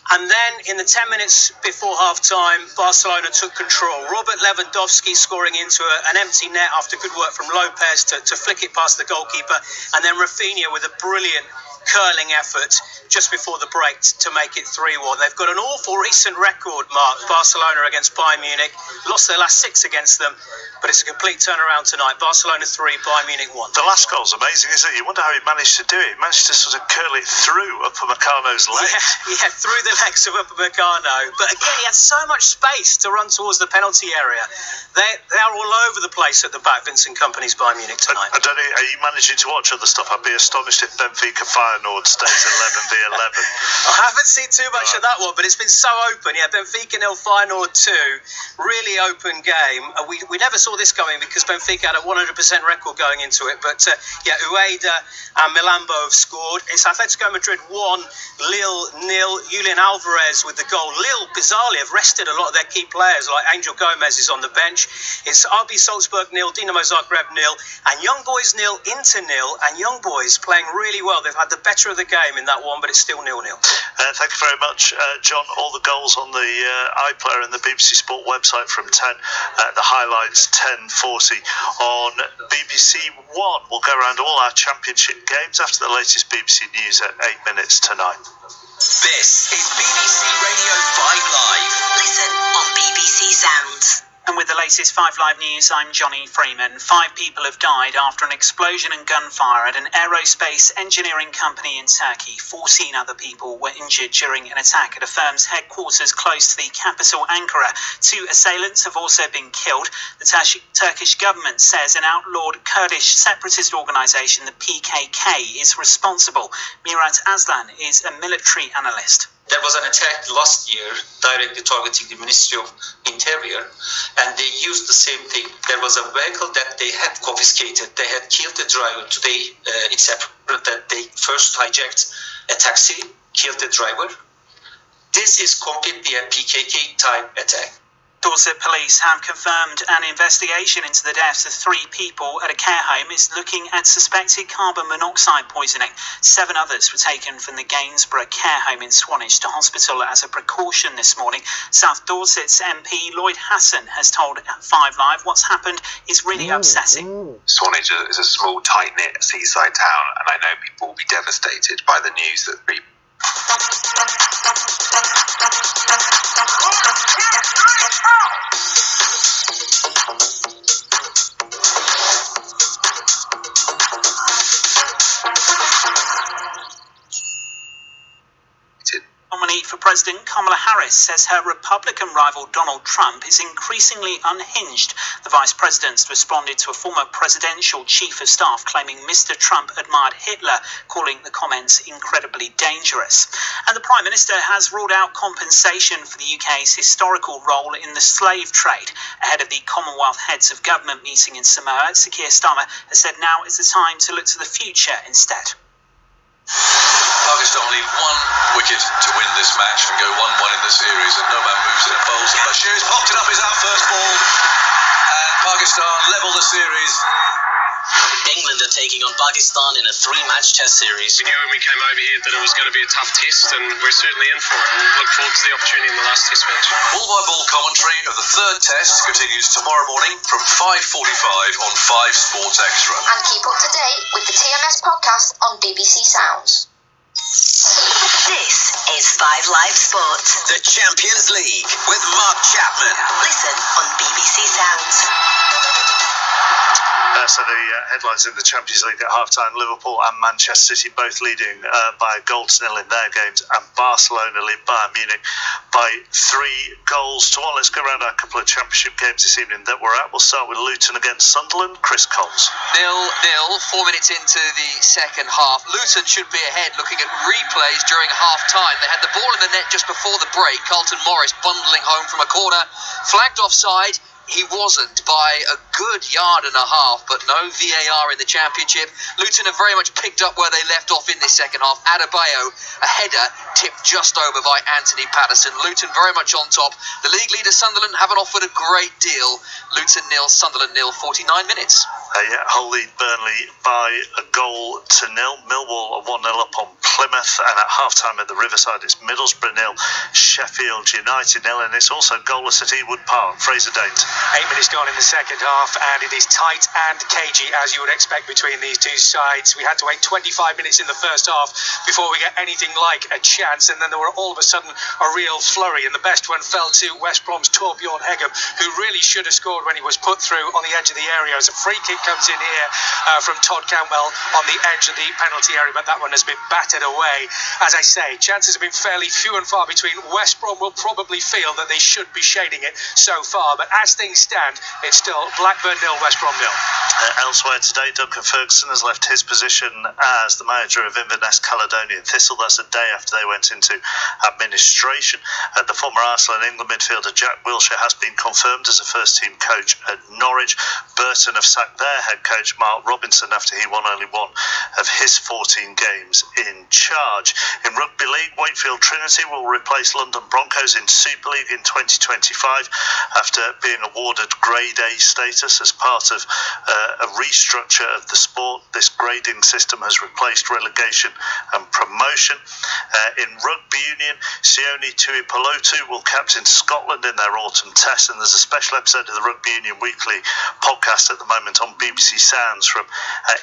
And then in the 10 minutes before half-time, Barcelona took control. Robert Lewandowski scoring into an empty net after good work from Lopez to flick it past the goalkeeper. And then Rafinha with a brilliant curling effort just before the break to make it 3-1. They've got an awful recent record, Mark, Barcelona against Bayern Munich. Lost their last 6 against them, but it's a complete turnaround tonight. Barcelona 3, Bayern Munich 1. The last goal's amazing, isn't it? You wonder how he managed to do it. He managed to sort of curl it through Upamecano's legs. Yeah, through the legs of Upamecano. But again, he had so much space to run towards the penalty area. They are all over the place at the back, Vincent Kompany's Bayern Munich tonight. I don't know, are you managing to watch other stuff? I'd be astonished if Benfica Feyenoord stays 11v11. I haven't seen too much of that one, but it's been so open. Yeah, Benfica 0, Feyenoord 2. Really open game. We never saw this coming because Benfica had a 100% record going into it. But Ueda and Milambo have scored. It's Atletico Madrid 1, Lille 0. Julian Alvarez with the goal. Lille, bizarrely, have rested a lot of their key players, like Angel Gomez is on the bench. It's RB Salzburg 0, Dinamo Zagreb 0, and Young Boys 0, Inter 0, and Young Boys playing really well. They've had the better of the game in that one, but it's still 0-0. Thank you very much, John. All the goals on the iPlayer and the BBC Sport website from 10. The highlights 10:40 on BBC One. We'll go around all our championship games after the latest BBC News at 8 minutes to 9. This is BBC Radio 5 Live. Listen on BBC Sounds. And with the latest 5 Live news, I'm Johnny Freeman. 5 people have died after an explosion and gunfire at an aerospace engineering company in Turkey. 14 other people were injured during an attack at a firm's headquarters close to the capital Ankara. 2 assailants have also been killed. The Turkish government says an outlawed Kurdish separatist organisation, the PKK, is responsible. Mirat Aslan is a military analyst. There was an attack last year directly targeting the Ministry of Interior, and they used the same thing. There was a vehicle that they had confiscated. They had killed the driver. Today, it's apparent that they first hijacked a taxi, killed the driver. This is completely a PKK type attack. Dorset police have confirmed an investigation into the deaths of 3 people at a care home is looking at suspected carbon monoxide poisoning. 7 others were taken from the Gainsborough care home in Swanage to hospital as a precaution this morning. South Dorset's MP Lloyd Hassan has told 5 Live what's happened is really upsetting. Swanage is a small, tight-knit seaside town, and I know people will be devastated by the news that 3 Nominee for President Kamala Harris says her Republican rival Donald Trump is increasingly unhinged. The vice president responded to a former presidential chief of staff claiming Mr. Trump admired Hitler, calling the comments incredibly dangerous. And the Prime Minister has ruled out compensation for the UK's historical role in the slave trade. Ahead of the Commonwealth Heads of Government meeting in Samoa, Sir Keir Starmer has said now is the time to look to the future instead. Pakistan need 1 wicket to win this match and go 1-1 in the series, and no man moves it. Bowls and Bashir's popped it up, is our first ball, and Pakistan level the series. England are taking on Pakistan in a 3-match test series. We knew when we came over here that it was going to be a tough test, and we're certainly in for it, and look forward to the opportunity in the last test match. Ball-by-ball commentary of the 3rd test continues tomorrow morning from 5:45 on 5 Sports Extra. And keep up to date with the TMS podcast on BBC Sounds. This is 5 Live Sport. The Champions League with Mark Chapman. Listen on BBC Sounds. So the headlines in the Champions League at half-time, Liverpool and Manchester City both leading by a goal to 0 in their games, and Barcelona lead Bayern Munich by 3 goals to 1. Let's go around our couple of Championship games this evening that we're at. We'll start with Luton against Sunderland. Chris Coles. 0-0, 4 minutes into the second half. Luton should be ahead looking at replays during half-time. They had the ball in the net just before the break. Carlton Morris bundling home from a corner, flagged offside. He wasn't by a good yard and a half, but no VAR in the Championship. Luton have very much picked up where they left off in this second half. Adebayo, a header, tipped just over by Anthony Patterson. Luton very much on top. The league leader Sunderland haven't offered a great deal. Luton 0, Sunderland 0, 49 minutes. Hull lead Burnley by a goal to 0. Millwall are 1-0 up on Plymouth, and at half-time at the Riverside it's Middlesbrough 0, Sheffield United 0, and it's also goalless at Ewood Park. Fraser Daint. 8 minutes gone in the second half, and it is tight and cagey, as you would expect between these two sides. We had to wait 25 minutes in the first half before we get anything like a chance, and then there were all of a sudden a real flurry, and the best one fell to West Brom's Torbjorn Hegem, who really should have scored when he was put through on the edge of the area. As a free kick comes in here from Todd Campbell on the edge of the penalty area, but that one has been battered away. As I say, chances have been fairly few and far between. West Brom will probably feel that they should be shading it so far, but as things stand, it's still Blackburn 0, West Brom 0. Elsewhere today, Duncan Ferguson has left his position as the manager of Inverness Caledonian Thistle. That's a day after they went into administration. The former Arsenal and England midfielder Jack Wilshere has been confirmed as a first-team coach at Norwich. Burton have sacked their their head coach Mark Robinson after he won only one of his 14 games in charge. In Rugby League, Wakefield Trinity will replace London Broncos in Super League in 2025 after being awarded Grade A status as part of a restructure of the sport. This grading system has replaced relegation and promotion. In Rugby Union, Sione Tuipulotu will captain Scotland in their autumn test, and there's a special episode of the Rugby Union Weekly podcast at the moment on BBC Sounds from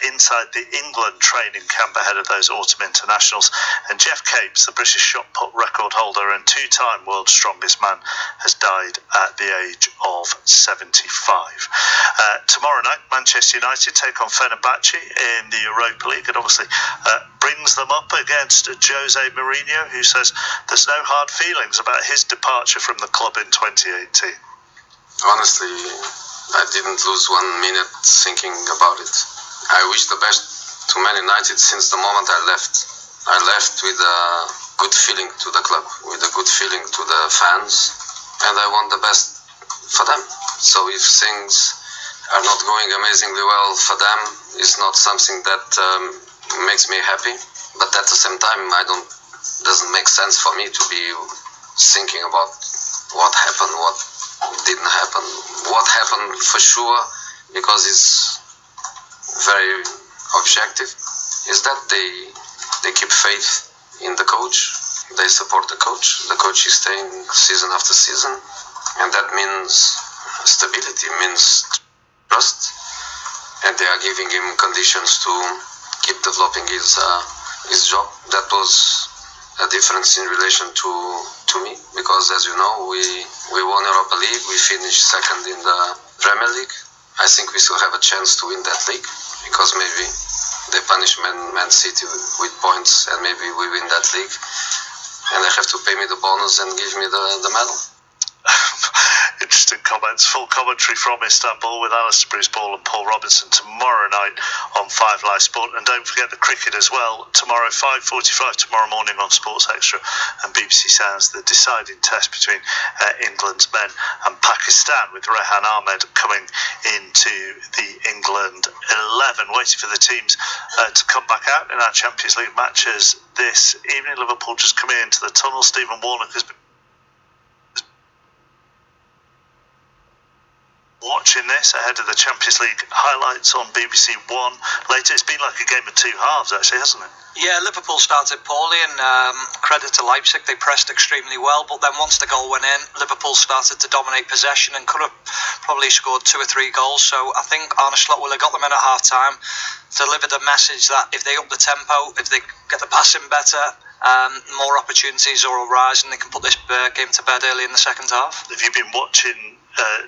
inside the England training camp ahead of those autumn internationals. And Jeff Capes, the British shot put record holder and two-time world's strongest man, has died at the age of 75. Tomorrow night, Manchester United take on Fenerbahce in the Europa League, and obviously brings them up against Jose Mourinho, who says there's no hard feelings about his departure from the club in 2018. Honestly, I didn't lose 1 minute thinking about it. I wish the best to Man United since the moment I left. I left with a good feeling to the club, with a good feeling to the fans, and I want the best for them. So if things are not going amazingly well for them, it's not something that makes me happy. But at the same time, doesn't make sense for me to be thinking about what happened, what didn't happen. What happened for sure, because it's very objective, is that they keep faith in the coach, they support the coach is staying season after season, and that means stability, means trust, and they are giving him conditions to keep developing his job. That was a difference in relation to me, because as you know, we won Europa League, we finished second in the Premier League. I think we still have a chance to win that league, because maybe they punish Man City with points and maybe we win that league, and they have to pay me the bonus and give me the medal. Interesting comments. Full commentary from Istanbul with Alistair Bruce-Ball and Paul Robinson tomorrow night on 5 Live Sport. And don't forget the cricket as well. Tomorrow, 5:45 tomorrow morning on Sports Extra and BBC Sounds, the deciding test between England's men and Pakistan, with Rehan Ahmed coming into the England 11. Waiting for the teams to come back out in our Champions League matches this evening. Liverpool just coming into the tunnel. Stephen Warnock has been watching this ahead of the Champions League highlights on BBC One later. It's been like a game of two halves, actually, hasn't it? Yeah, Liverpool started poorly, and credit to Leipzig, they pressed extremely well, but then once the goal went in, Liverpool started to dominate possession and could have probably scored 2 or 3 goals. So I think Arne Slot will have got them in at half-time, delivered the message that if they up the tempo, if they get the passing better, more opportunities will arise and they can put this game to bed early in the second half. Have you been watching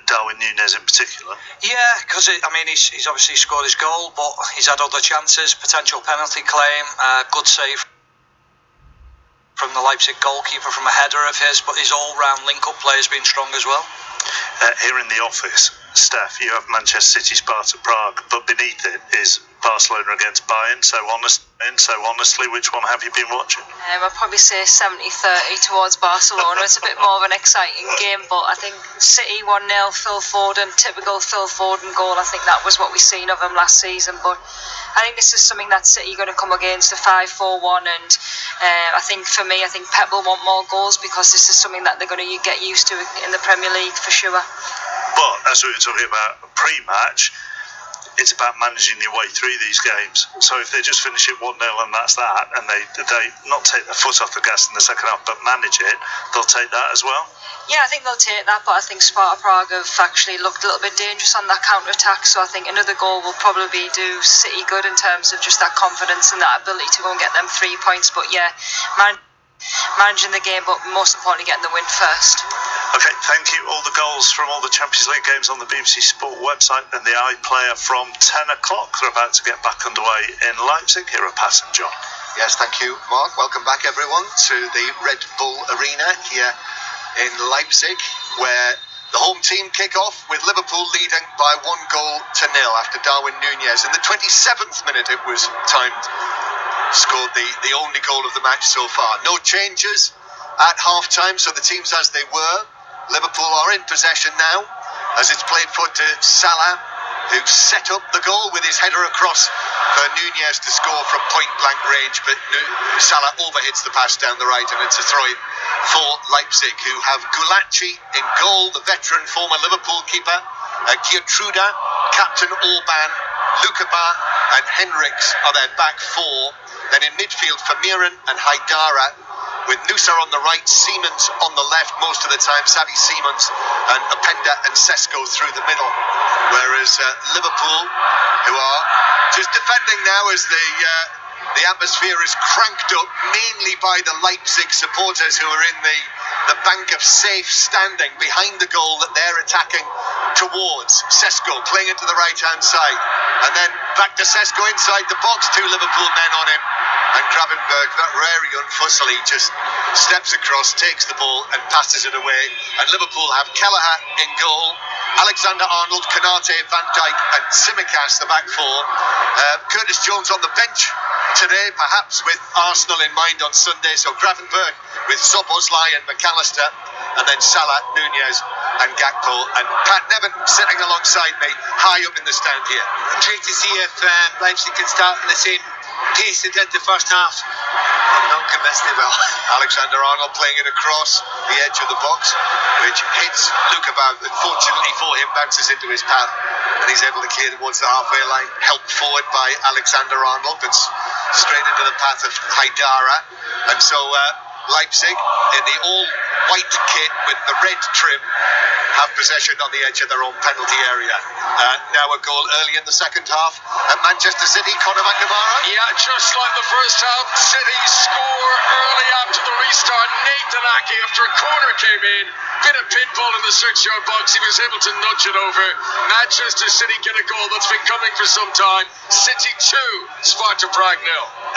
Darwin Núñez in particular? Yeah, because he's obviously scored his goal, but he's had other chances, potential penalty claim, good save from the Leipzig goalkeeper from a header of his, but his all-round link-up play has been strong as well. Here in the office, Steph, you have Manchester City, Sparta Prague, but beneath it is Barcelona against Bayern. So honestly, which one have you been watching? I'd probably say 70-30 towards Barcelona. It's a bit more of an exciting game, but I think City 1-0, Phil Foden, typical Phil Foden goal. I think that was what we seen of him last season, but I think this is something that City are going to come against, the 5-4-1, and I think for me, I think Pep will want more goals, because this is something that they're going to get used to in the Premier League for sure. But as we were talking about pre-match, it's about managing your way through these games. So if they just finish it 1-0 and that's that, and they not take their foot off the gas in the second half but manage it, they'll take that as well? Yeah, I think they'll take that, but I think Sparta Prague have actually looked a little bit dangerous on that counter-attack, so I think another goal will probably do City good in terms of just that confidence and that ability to go and get them 3 points. But yeah, managing the game, but most importantly getting the win first. Okay, thank you. All the goals from all the Champions League games on the BBC Sport website and the iPlayer from 10 o'clock. They're about to get back underway in Leipzig. Here are Pat and John. Yes, thank you, Mark. Welcome back, everyone, to the Red Bull Arena here in Leipzig, where the home team kick off with Liverpool leading by 1-0 after Darwin Núñez. In the 27th minute, it was timed, scored the only goal of the match so far. No changes at half-time, so the teams as they were. Liverpool are in possession now, as it's played forward to Salah. who set up the goal with his header across for Nunez to score from point-blank range, but Salah overhits the pass down the right, and it's a throw-in for Leipzig, who have Gulacsi in goal, the veteran former Liverpool keeper, Geertruida, Captain Orban, Lukeba and Henriks are their back four. Then in midfield, Vermeeren and Haidara, with Nusa on the right, Siemens on the left most of the time, Xavi Siemens, and Openda and Sesko through the middle. Whereas Liverpool, who are just defending now as the atmosphere is cranked up, mainly by the Leipzig supporters who are in the bank of safe standing behind the goal that they're attacking towards. Sesko playing it to the right-hand side, and then back to Sesko inside the box, 2 Liverpool men on him, and Gravenberg, very unfussily, just steps across, takes the ball and passes it away. And Liverpool have Kelleher in goal, Alexander-Arnold, Konate, Van Dijk and Tsimikas, the back four. Curtis Jones on the bench today, perhaps with Arsenal in mind on Sunday. So Gravenberg with Szoboszlai and McAllister, and then Salah, Nunez and Gakpo, and Pat Nevin sitting alongside me, high up in the stand here. Intrigued to see if Leipzig can start in the same pace they did the first half. I'm not convinced they will. Alexander-Arnold playing it across the edge of the box, which hits Lukeba, but fortunately for him bounces into his path, and he's able to clear towards the halfway line, helped forward by Alexander-Arnold, but straight into the path of Haidara. And so Leipzig, in the all-white kit with the red trim, have possession on the edge of their own penalty area. Now a goal early in the second half at Manchester City. Conor McNamara. Yeah, just like the first half, City score early after the restart. Nathan Ake, after a corner came in, bit of pinball in the 6-yard box, he was able to nudge it over. Manchester City get a goal that's been coming for some time. City 2, Sparta Prague 0.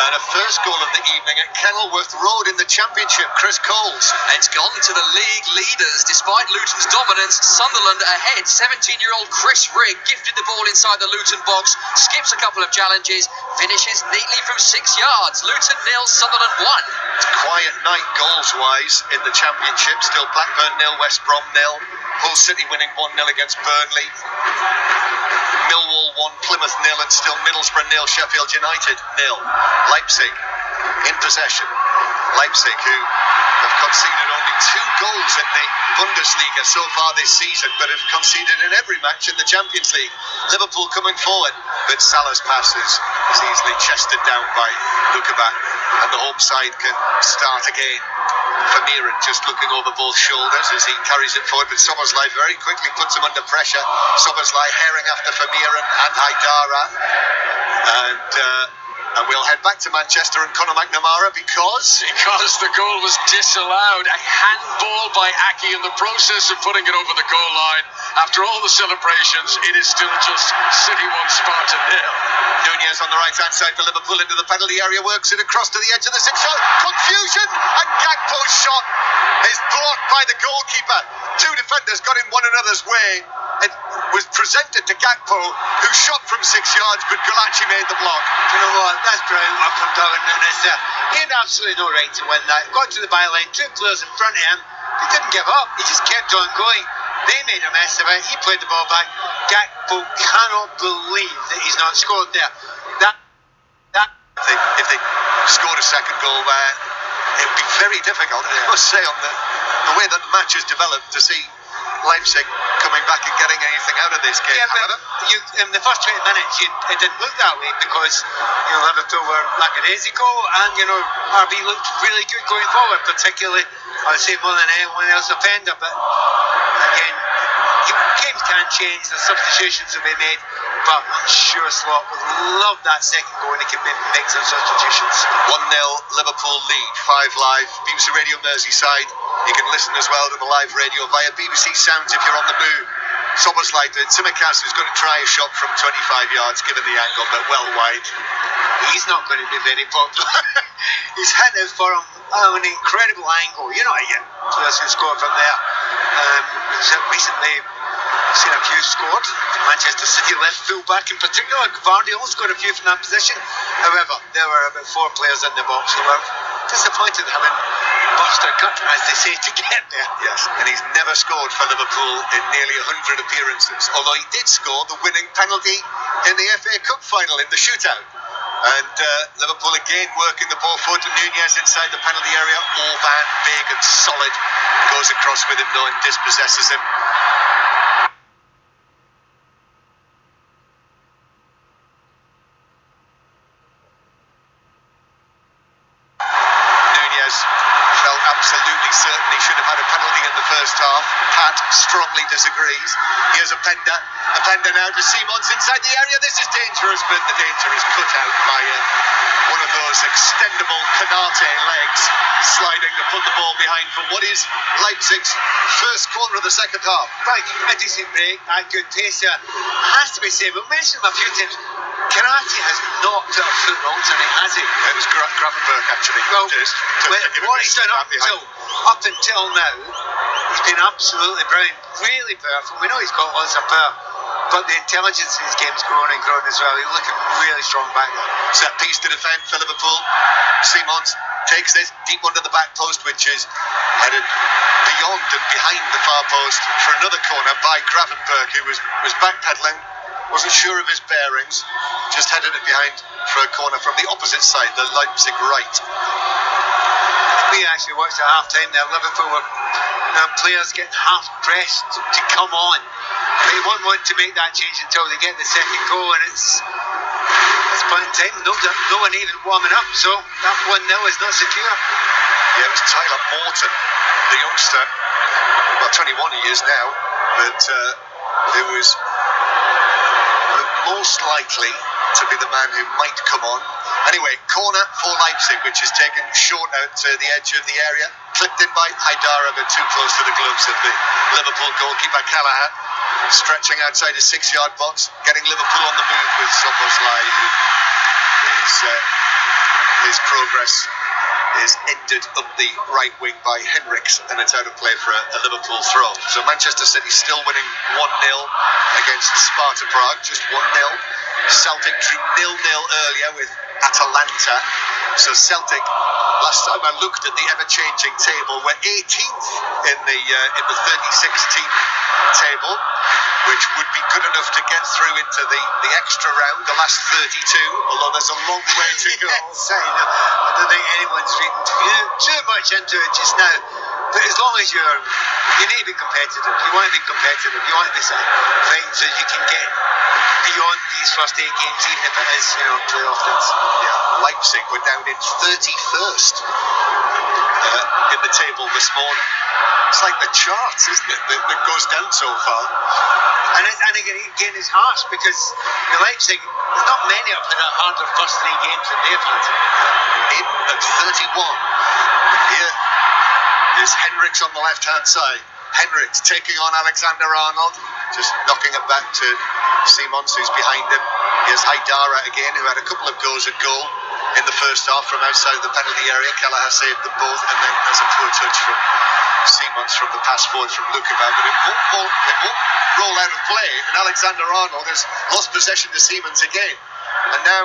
And a first goal of the evening at Kenilworth Road in the Championship, Chris Coles. It's gone to the league leaders. Despite Luton's dominance, Sunderland ahead. 17-year-old Chris Rigg gifted the ball inside the Luton box, skips a couple of challenges, finishes neatly from 6 yards. Luton 0, Sunderland 1. It's a quiet night goals-wise in the Championship. Still Blackburn 0, West Brom 0. Hull City winning 1-0 against Burnley. Millwall 1, Plymouth 0, and still Middlesbrough 0, Sheffield United 0. Leipzig in possession. Leipzig, who have conceded only 2 goals in the Bundesliga so far this season, but have conceded in every match in the Champions League. Liverpool coming forward, but Salah's pass is easily chested down by Lukeba, and the home side can start again. Vermeeren just looking over both shoulders as he carries it forward, but Szoboszlai very quickly puts him under pressure. Szoboszlai herring after Vermeeren and Haidara, and we'll head back to Manchester and Conor McNamara because the goal was disallowed. A handball by Ake in the process of putting it over the goal line. After all the celebrations, it is still just City 1, Sparta 0. Nunez on the right-hand side for Liverpool into the penalty area, works it across to the edge of the 6-yard. Confusion, and Gakpo's shot is blocked by the goalkeeper. 2 defenders got in one another's way. It was presented to Gakpo, who shot from 6 yards, but Gulacsi made the block. You know what? That's brilliant work from Darwin Nunez there. He had absolutely no right to win that. Got to the byline, 2 players in front of him. He didn't give up. He just kept on going. They made a mess of it. He played the ball back. Gakpo cannot believe that he's not scored there. If they scored a second goal there, it would be very difficult, I must say, on the way that the match has developed, to see Leipzig coming back and getting anything out of this game. Yeah, but in the first 20 minutes, it didn't look that way because Liverpool were lackadaisical, and RB looked really good going forward, particularly, I would say, more than anyone else offender. But again, games can change, the substitutions have been made, but I'm sure Slot would love that second goal and he can make some substitutions. 1-0 Liverpool lead, 5 Live, BBC Radio Merseyside. You can listen as well to the live radio via BBC Sounds if you're on the move. Szoboszlai to Tsimikas, who's going to try a shot from 25 yards given the angle, but well wide. He's not going to be very popular. He's hit it for an incredible angle. You get players who score from there. Recently seen a few scored. Manchester City left full-back in particular, Gvardiol scored a few from that position. However, there were about 4 players in the box who were disappointed having bust a gut, as they say, to get there. Yes, and he's never scored for Liverpool in nearly 100 appearances, although he did score the winning penalty in the FA Cup final in the shootout. And Liverpool again working the ball forward to Nunez inside the penalty area. Orban, big and solid, goes across with him though and dispossesses him. Nunez felt absolutely certain he should have had a penalty in the first half. Pat strongly disagrees. Here's Openda now to Simons inside the area. This is dangerous, but the danger is cut out by one of those extendable Canate legs sliding to put the ball behind for what is Leipzig's first corner of the second half. Right, a decent break, a good pace there. It has to be said, we've mentioned him a few times. Canate has knocked it a foot wrong tonight, has he? It was Gravenberg actually. Well, what he's done up until now, he's been absolutely brilliant, really powerful. We know he's got lots of power, but the intelligence in his game is growing and growing as well. He's looking really strong back there. Set piece to defend for Liverpool. Simons takes this deep under the back post, which is headed beyond and behind the far post for another corner by Gravenberg, who was backpedaling, wasn't sure of his bearings, just headed it behind for a corner from the opposite side, the Leipzig right. We actually watched at half time there. Liverpool were players getting half dressed to come on. They won't want to make that change until they get the second goal, and it's point in time, no one even warming up, so that 1-0 is not secure. Yeah, it was Tyler Morton, the youngster, well 21 he is now, but who was most likely to be the man who might come on. Anyway, corner for Leipzig, which is taken short out to the edge of the area, clipped in by Haidara, but too close to the gloves of the Liverpool goalkeeper Callahan, stretching outside his 6-yard box, getting Liverpool on the move with Szoboszlai, who his progress is ended up the right wing by Henriks, and it's out of play for a Liverpool throw. So Manchester City still winning 1-0 against Sparta Prague, just 1-0. Celtic drew 0-0 earlier with Atalanta. So Celtic, last time I looked at the ever-changing table, were 18th in the 36-team table, which would be good enough to get through into the extra round, the last 32, although there's a long way to go. Yes, I don't think anyone's reading too much into it just now, but as long as you need to be competitive, you want to be competitive, you want to be fighting so you can get beyond these first 8 games, even if it is, playoff dance. Yeah, Leipzig were down in 31st in the table this morning. It's like the charts, isn't it, that goes down so far. And again, it's harsh because Leipzig, there's not many of them that had their first 3 games that they've had. In at 31. Here is Henriks on the left-hand side. Henriks taking on Alexander Arnold, just knocking it back to Simons, who's behind him. Here's Haidara again, who had a couple of goes at goal in the first half from outside the penalty area. Kelleher saved them both, and then there's a poor touch from Simons from the pass forward from Lukeba, but it won't roll out of play, and Alexander Arnold has lost possession to Simons again, and now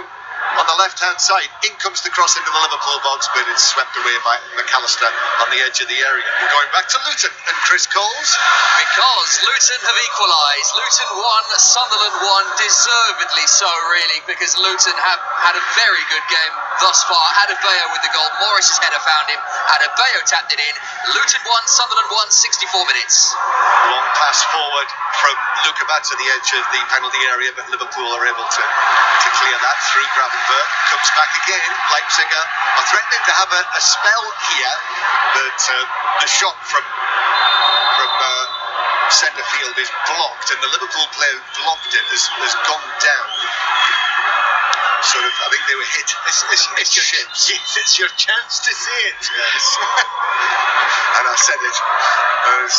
on the left-hand side, in comes the cross into the Liverpool box, but it's swept away by McAllister on the edge of the area. We're going back to Luton and Chris Coles. Because Luton have equalised. Luton won, Sunderland won, deservedly so, really, because Luton have had a very good game thus far. Adebayo with the goal, Morris's header found him, Adebayo tapped it in. Luton won, Sunderland won, 64 minutes. Long pass forward from Lukeba to the edge of the penalty area, but Liverpool are able to clear that through Gravenberg. Comes back again. Leipzig are threatening to have a spell here, but the shot from centre field is blocked, and the Liverpool player who blocked it has gone down. Sort of, I think they were hit. It's your chance to say it. Yes. And I said it as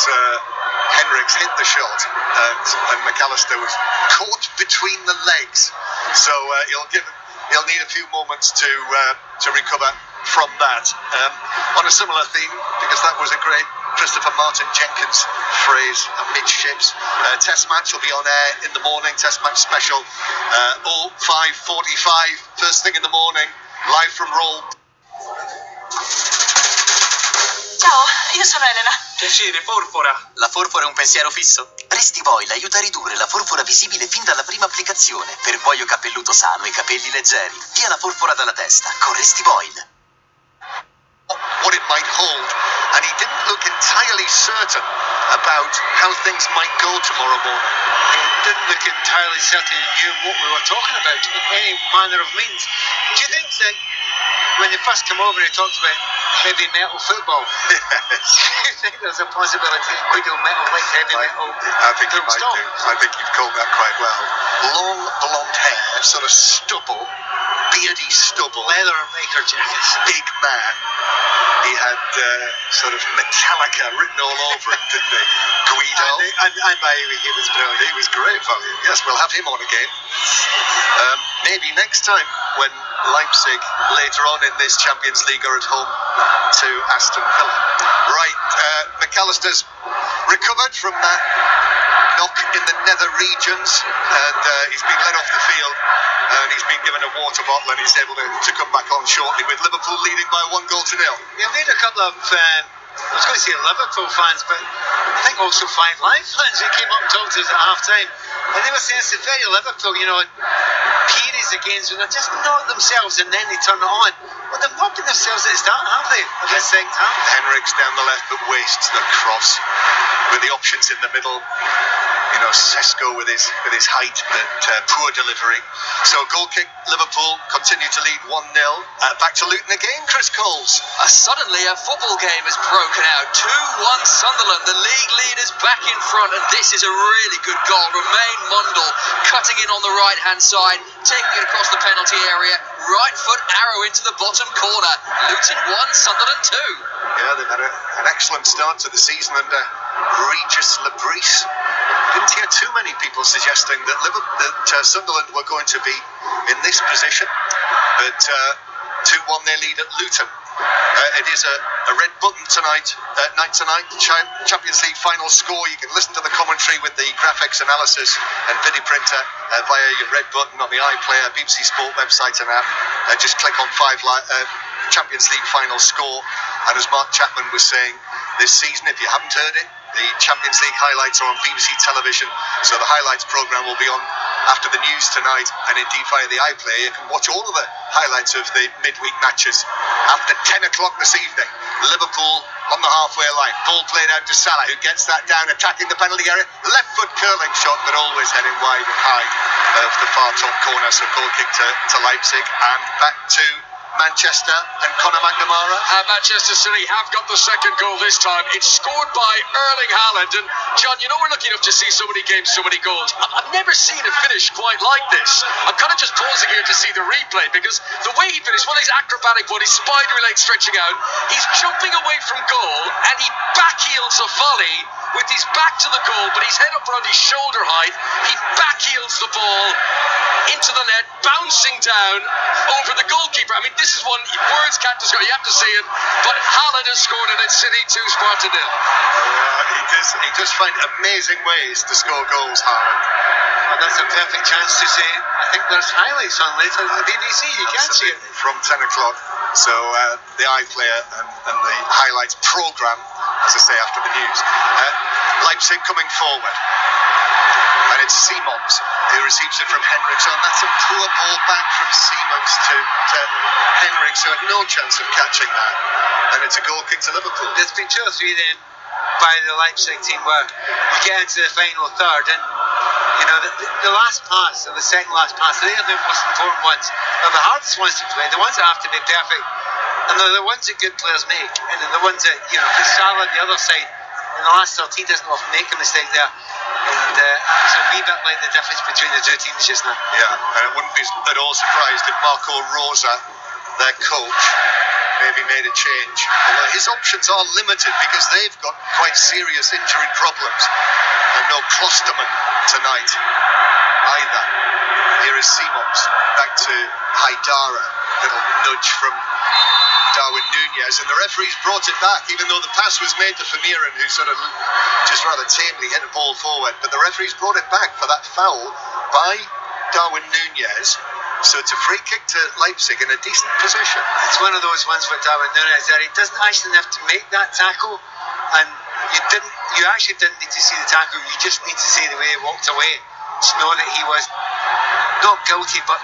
Henriks hit the shot, and McAllister was caught between the legs. So he'll need a few moments to recover from that. On a similar theme, because that was a great Christopher Martin Jenkins phrase amidships. Test match will be on air in the morning. Test match special 05:45 first thing in the morning, live from Roll. Ciao, io sono Elena. Piacere, Porpora. La forfora è un pensiero fisso? Restivoil aiuta a ridurre la forfora visibile fin dalla prima applicazione per cuoio capelluto sano e capelli leggeri. Via la forfora dalla testa con Restivoil. What it might hold, and he didn't look entirely certain about how things might go tomorrow morning. He didn't look entirely certain he knew what we were talking about in any manner of means. Do you think that when he first came over he talked about heavy metal football? Do you think there's a possibility he could do metal like heavy metal? I think he might do. I think you've called that quite well. Long blonde hair, sort of stubble, beardy stubble. Leather maker jackets. Big man. He had sort of Metallica written all over him, didn't he? Guido. And by the way, he was brilliant. He was great value. Yes, we'll have him on again. Maybe next time when Leipzig later on in this Champions League are at home to Aston Villa. Right, McAllister's recovered from that knock in the nether regions, and he's been led off the field, and he's been given a water bottle, and he's able to come back on shortly with Liverpool leading by 1-0. Yeah, we had a couple of I was going to say Liverpool fans, but I think also Five Live fans who came up and talked to us at half time, and they were saying it's very Liverpool, you know, periods of games when they're just not themselves and then they turn it on. Well, they've not been themselves at the start, have they? Of the second half. Henrik's down the left but wastes the cross with the options in the middle. You know, Sesko with his height, but poor delivery. So goal kick, Liverpool continue to lead 1-0. Back to Luton again, Chris Coles. Suddenly a football game has broken out. 2-1 Sunderland. The league lead is back in front, and this is a really good goal. Romain Mundle cutting in on the right-hand side, taking it across the penalty area. Right foot arrow into the bottom corner. Luton 1, Sunderland 2. Yeah, they've had an excellent start to the season under Regis Lebris. Didn't hear too many people suggesting that Sunderland were going to be in this position, but 2-1 their lead at Luton. It is a red button tonight, Champions League final score. You can listen to the commentary with the graphics analysis and video printer via your red button on the iPlayer, BBC Sport website and app, and just click on Champions League final score. And as Mark Chapman was saying, this season, if you haven't heard it, the Champions League highlights are on BBC television, so the highlights programme will be on after the news tonight, and indeed via the iPlayer you can watch all of the highlights of the midweek matches after 10 o'clock this evening. Liverpool on the halfway line, ball played out to Salah, who gets that down, attacking the penalty area, left foot curling shot, but always heading wide and high of the far top corner. So goal kick to Leipzig, and back to Manchester and Conor McNamara. Manchester City have got the second goal this time. It's scored by Erling Haaland. And John, you know we're lucky enough to see so many games, so many goals. I've never seen a finish quite like this. I'm kind of just pausing here to see the replay, because the way he finished, one of his acrobatic one, his spidery legs stretching out, he's jumping away from goal and he backheels a volley with his back to the goal, but his head up around his shoulder height. He backheels the ball into the net, bouncing down over the goalkeeper. I mean, this is one words can't describe. You have to see it. But Haaland has scored it at City 2, Sparta 0. He does find amazing ways to score goals, Haaland. Well, that's a perfect chance to say, I think there's highlights on later on the BBC. You can't see it. From 10 o'clock. So the iPlayer and the highlights programme, as I say, after the news. Leipzig coming forward. And it's Simons who receives it from Henriks. And that's a poor ball back from Simons to Henriks, who had no chance of catching that. And it's a goal kick to Liverpool. There's been 2 or 3 then by the Leipzig team where you get into the final third, and you know the last pass, or the second last pass, they are the most important ones. They're the hardest ones to play, the ones that have to be perfect, and they're the ones that good players make, and they're the ones that, you know, for Salah the other side in the last 13 doesn't often make a mistake there. And it's a wee bit like the difference between the 2 teams just now. Yeah, and it wouldn't be at all surprised if Marco Rosa, their coach, maybe made a change. Although his options are limited because they've got quite serious injury problems. And no Klosterman tonight either. Here is Simons, back to Haidara. Little nudge from Darwin Nunez, and the referee's brought it back, even though the pass was made to Vermeeren, who sort of just rather tamely hit the ball forward. But the referee's brought it back for that foul by Darwin Nunez So it's a free kick to Leipzig in a decent position. It's one of those ones with Darwin Núñez there. He doesn't actually have to make that tackle, and you actually didn't need to see the tackle. You just need to see the way he walked away to know that he was not guilty, but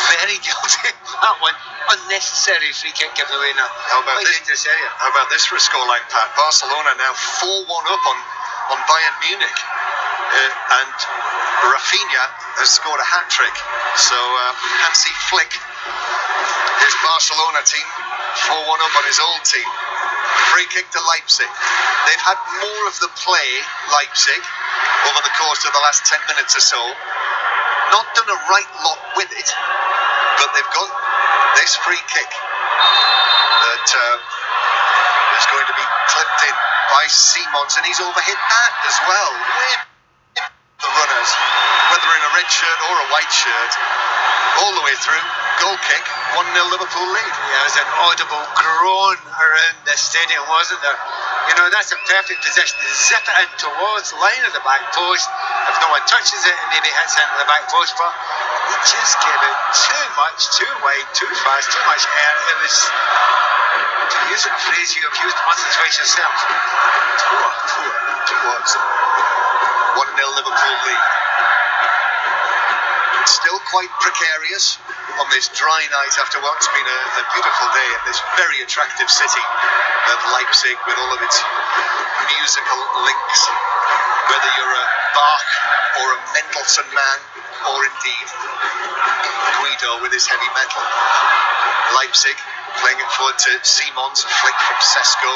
very guilty. That one, unnecessary free kick given away now. How about this for a scoreline, Pat? Barcelona now 4-1 up on Bayern Munich, and Rafinha has scored a hat-trick. So Hansi Flick, his Barcelona team, 4-1 up on his old team. Free kick to Leipzig. They've had more of the play, Leipzig, over the course of the last 10 minutes or so. Not done a right lot with it, but they've got this free kick that is going to be clipped in by Simons, and he's overhit that as well. The runners, whether in a red shirt or a white shirt, all the way through. Goal kick, 1-0 Liverpool lead. Yeah, there was an audible groan around the stadium, wasn't there? You know, that's a perfect position to zip it in towards the line of the back post. If no one touches it, it maybe hits into the back post, but he just gave it too much, too wide, too fast, too much air. It was, to use a phrase you have used once or twice yourself, poor. It was. 1-0 Liverpool lead. Still quite precarious on this dry night after what's been a beautiful day in this very attractive city of Leipzig with all of its musical links. Whether you're a Bach or a Mendelssohn man, or indeed Guido with his heavy metal. Leipzig playing it forward to Simons, a flick from Sesko.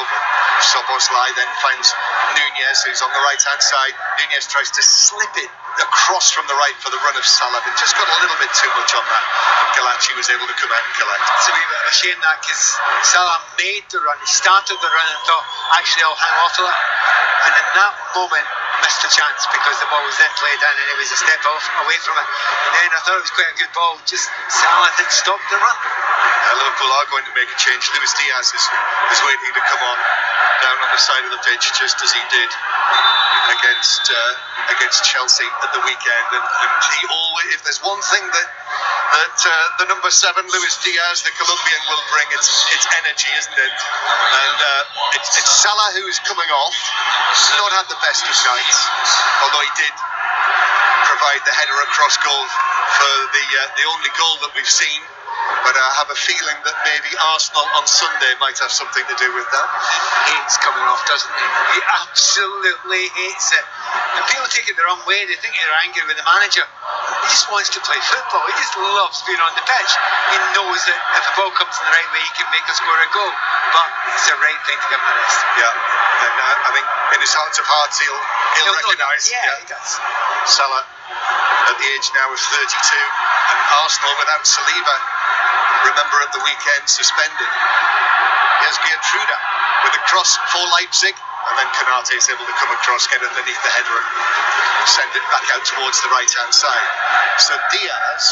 Szoboszlai then finds Núñez, who's on the right-hand side. Núñez tries to slip it across from the right for the run of Salah, but just got a little bit too much on that, and Galachi was able to come out and collect. It's a wee bit of a shame that, because Salah made the run, he started the run and thought, actually I'll hang off to that, and in that moment missed a chance because the ball was then played in and it was a step off away from it, and then I thought it was quite a good ball, just Salah had stopped the run. Liverpool are going to make a change. Luis Diaz is waiting to come on down on the side of the pitch, just as he did against Chelsea at the weekend, and he always, if there's one thing that the number 7 Luis Diaz, the Colombian, will bring, it's energy, isn't it? And it's Salah who's coming off. He's not had the best of nights, although he did provide the header across goal for the only goal that we've seen. But I have a feeling that maybe Arsenal on Sunday might have something to do with that. He hates coming off, doesn't he? He absolutely hates it. And people take it the wrong way. They think they're angry with the manager. He just wants to play football. He just loves being on the pitch. He knows that if the ball comes in the right way, he can make us score a goal. But it's the right thing to give him a rest. Yeah, and I think in his heart of hearts he'll recognise. Yeah, he does. Salah at the age now of 32, and Arsenal without Saliba, remember at the weekend, suspended. Here's Gertruda with a cross for Leipzig, and then Konate is able to come across, get underneath the header and send it back out towards the right-hand side. So Diaz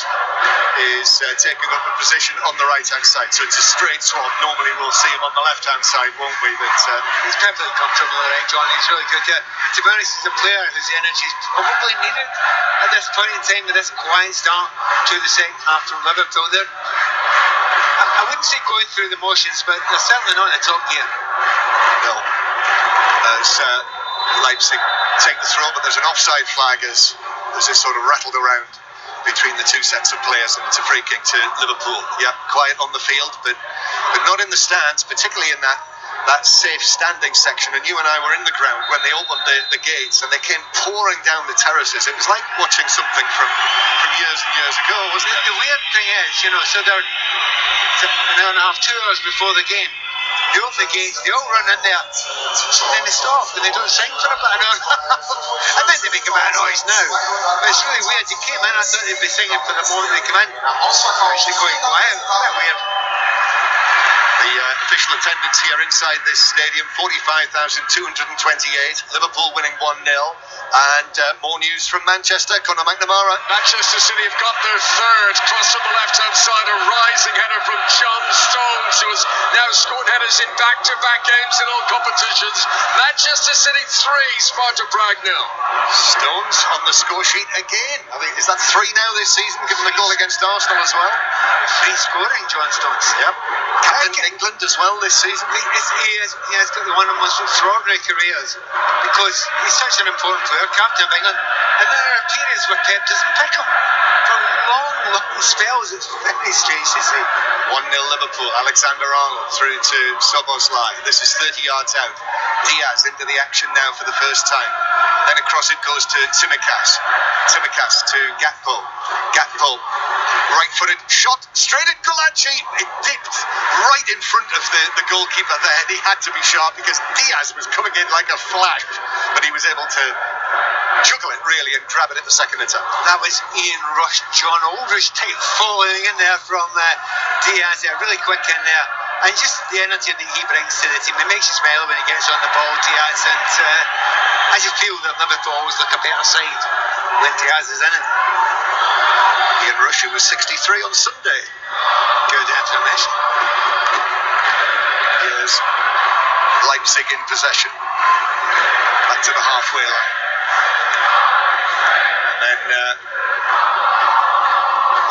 is taking up a position on the right-hand side, so it's a straight swap. Normally we'll see him on the left-hand side, won't we? But he's perfectly comfortable there, John. He's really good. Yeah. To be honest, he's a player whose energy is probably needed at this point in time, with this quiet start to the second half from Liverpool. I wouldn't say going through the motions, but they're certainly not in the top gear. No. As Leipzig take the throw, but there's an offside flag as it sort of rattled around between the two sets of players, and it's a free kick to Liverpool. Yeah, quiet on the field, but not in the stands, particularly in that safe standing section. And you and I were in the ground when they opened the gates, and they came pouring down the terraces. It was like watching something from years and years ago, wasn't it? The weird thing is, so they're an hour and a half, 2 hours before the game. They open the gates, they all run in there, and then they stop, and they don't sing for about an hour and a half. I think they make a bit of noise now, but it's really weird. They came in, I thought they'd be singing for the moment they come in. Actually going out, a bit weird. The official attendance here inside this stadium, 45,228. Liverpool winning 1-0. And more news from Manchester. Conor McNamara. Manchester City have got their third. Cross from the left-hand side, a rising header from John Stones, who has now scored headers in back-to-back games in all competitions. Manchester City 3, Sparta Prague 0. Stones on the score sheet again. I think, is that 3 now this season, given the goal against Arsenal as well? Free scoring, John Stones. Yep. Captain England as well this season. He has got one of the most extraordinary careers because he's such an important player, captain of England. And there are periods where Pep doesn't pick him for long spells. It's very strange to see. 1-0 Liverpool. Alexander Arnold through to Szoboszlai. This is 30 yards out. Diaz into the action now for the first time. Then across it goes to Tsimikas. Tsimikas to Gakpo. Gakpo, right-footed shot straight at Gulaci. It dipped right in front of the goalkeeper there. He had to be sharp because Diaz was coming in like a flash, but he was able to juggle it really and grab it at the second attempt. That was Ian Rush, John Aldridge type falling in there from Diaz there, really quick in there. And just the energy that he brings to the team, it makes you smile when he gets on the ball, Diaz. And I just feel that Liverpool always look a better side when Diaz is in it. Ian Rush, who was 63 on Sunday. Good information. Here's Leipzig in possession. Back to the halfway line. And then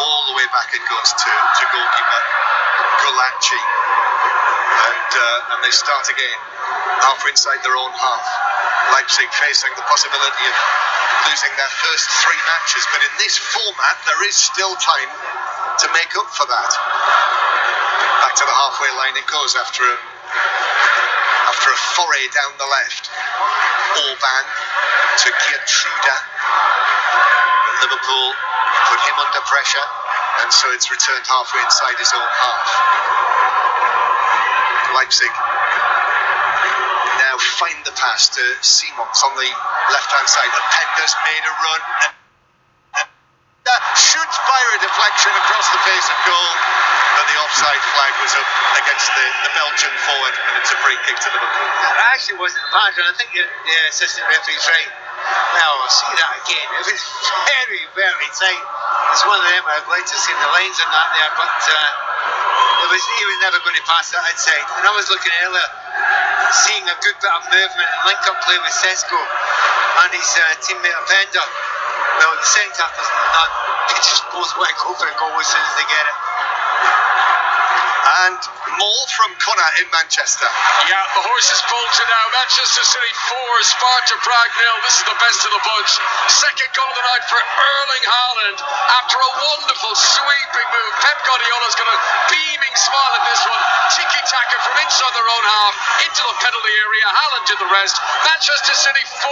all the way back it goes to goalkeeper Gulaci. And they start again, half inside their own half. Leipzig facing the possibility of losing their first 3 matches, but in this format there is still time to make up for that. Back to the halfway line it goes after a foray down the left. Orban to Giatruda. Liverpool put him under pressure, and so it's returned halfway inside his own half. Leipzig now find the pass to Simons on the left-hand side. Openda's made a run and shoots by a deflection across the face of goal, but the offside flag was up against the Belgian forward, and it's a free kick to Liverpool. It actually wasn't bad, and I think the assistant referee's right. Well, I'll see that again. It was very, very tight. It's one of them I'd like to see the lines on that there, but he was never going to pass that outside. And I was looking earlier, seeing a good bit of movement and link-up play with Sesko and his teammate Openda. Well, the second half doesn't have none. They just both want to go for a goal as soon as they get it. And more from Conor in Manchester. Yeah, the horses pulled you now. Manchester City 4, Sparta Prague 0. This is the best of the bunch. Second goal of the night for Erling Haaland after a wonderful sweeping move. Pep Guardiola's got a beaming smile at this one. Tiki-taka from inside their own half into the penalty area. Haaland did the rest. Manchester City 4,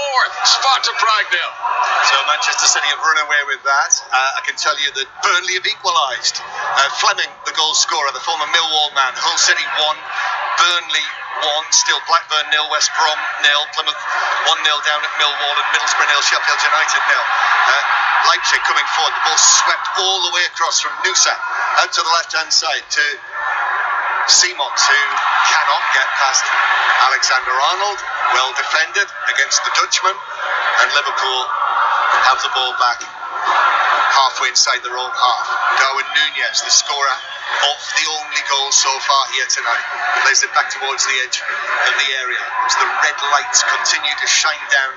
Sparta Prague 0. So Manchester City have run away with that. I can tell you that Burnley have equalised. Fleming, the goal scorer, the former Millwall man. Hull City 1, Burnley 1, still Blackburn 0, West Brom 0, Plymouth 1-0 down at Millwall, and Middlesbrough 0, Sheffield United 0. Leipzig coming forward, the ball swept all the way across from Nusa out to the left-hand side to Simons, who cannot get past Alexander Arnold. Well defended against the Dutchman, and Liverpool have the ball back halfway inside their own half. Darwin Núñez, the scorer of the only goal so far here tonight, plays it back towards the edge of the area as the red lights continue to shine down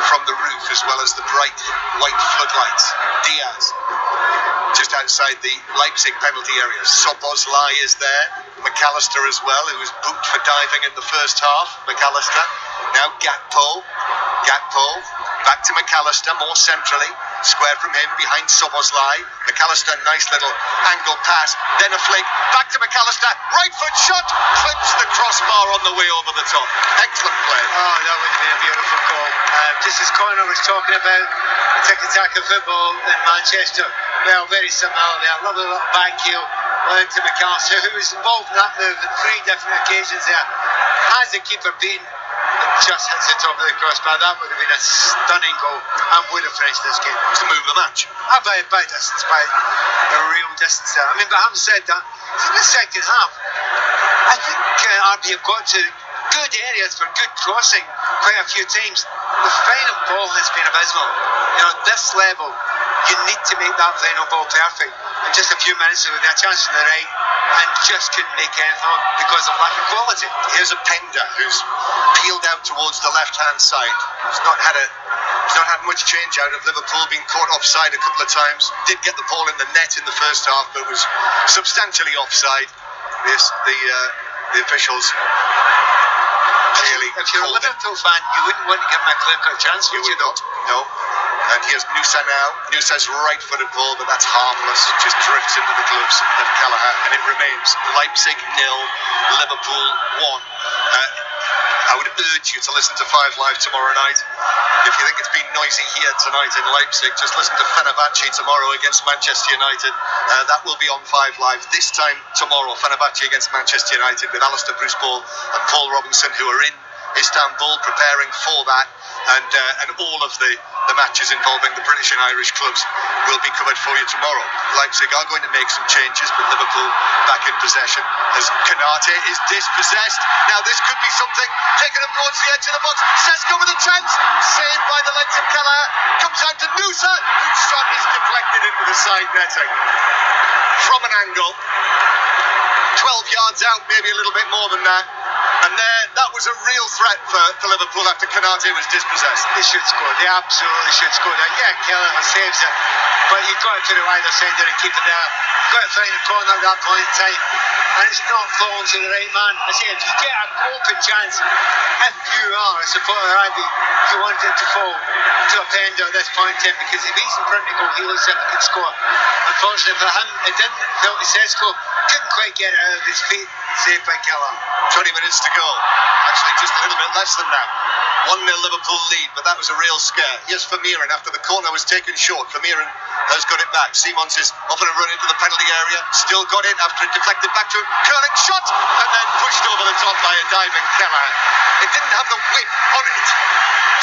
from the roof, as well as the bright white floodlights. Diaz just outside the Leipzig penalty area. Szoboszlai is there. McAllister as well, who was booked for diving in the first half. McAllister. Now Gakpo. Back to McAllister, more centrally. Square from him, behind Szoboszlai. McAllister, nice little angle pass. Then a flick. Back to McAllister. Right foot shot. Clips the crossbar on the way over the top. Excellent play. Oh, that would have been a beautiful goal. Just as Conor was talking about tiki-taka football in Manchester, well, very similar there. Lovely little back heel out to McAllister, who was involved in that move on 3 different occasions there. Has the keeper beaten and just hits the top of the crossbar. That would have been a stunning goal and would have finished this game. It's the move of the match. By distance, by a real distance there. I mean, but having said that, it's in the second half. I think RB have got to good areas for good crossing quite a few times. The final ball has been abysmal. You know, this level, you need to make that final ball perfect. And just a few minutes ago, they had a chance on the right and just couldn't make anything on because of lack of quality. Here's a Penda who's peeled out towards the left-hand side. He's not had much change out of Liverpool, being caught offside a couple of times. Did get the ball in the net in the first half, but was substantially offside. The officials clearly. If you're a Liverpool fan, you wouldn't want to give him a clear-cut chance, would you? Not. No. And here's Nusa now. Nusa's right-footed ball, but that's harmless. Just drifts into the gloves of Callagher, and it remains Leipzig 0, Liverpool 1. I would urge you to listen to 5 Live tomorrow night. If you think it's been noisy here tonight in Leipzig, just listen to Fenerbahce tomorrow against Manchester United. That will be on 5 Live this time tomorrow. Fenerbahce against Manchester United with Alistair Bruce-Ball and Paul Robinson, who are in Istanbul preparing for that, and all of the matches involving the British and Irish clubs will be covered for you tomorrow. Leipzig are going to make some changes, but Liverpool back in possession as Konate is dispossessed. Now this could be something. Taking him towards the edge of the box. Sesko with a chance. Saved by the legs of Callagher. Comes out to Nusa, whose shot is deflected into the side netting from an angle. 12 yards out, maybe a little bit more than that. And there, that was a real threat for Liverpool after Konate was dispossessed. They should score. They absolutely should score. Yeah, Callagher saves it, but you've got to put it either side there and keep it there. You've got to find a corner at that point in time, and it's not falling to the right man. I say, if you get an open chance, if you are a supporter of Ivy, you want it to fall to a Penda at this point in time, because if he's in front of goal, he looks like he could score. Unfortunately for him, it didn't. Felt Sesko couldn't quite get it out of his feet. Saved by Callagher. 20 minutes to go. Actually, just a little bit less than that. 1-0 Liverpool lead, but that was a real scare. Here's Vermeeren after the corner was taken short. Vermeeren has got it back. Simons is off on a run into the penalty area. Still got it after it deflected back to him. Curling shot, and then pushed over the top by a diving Callagher. It didn't have the whip on it,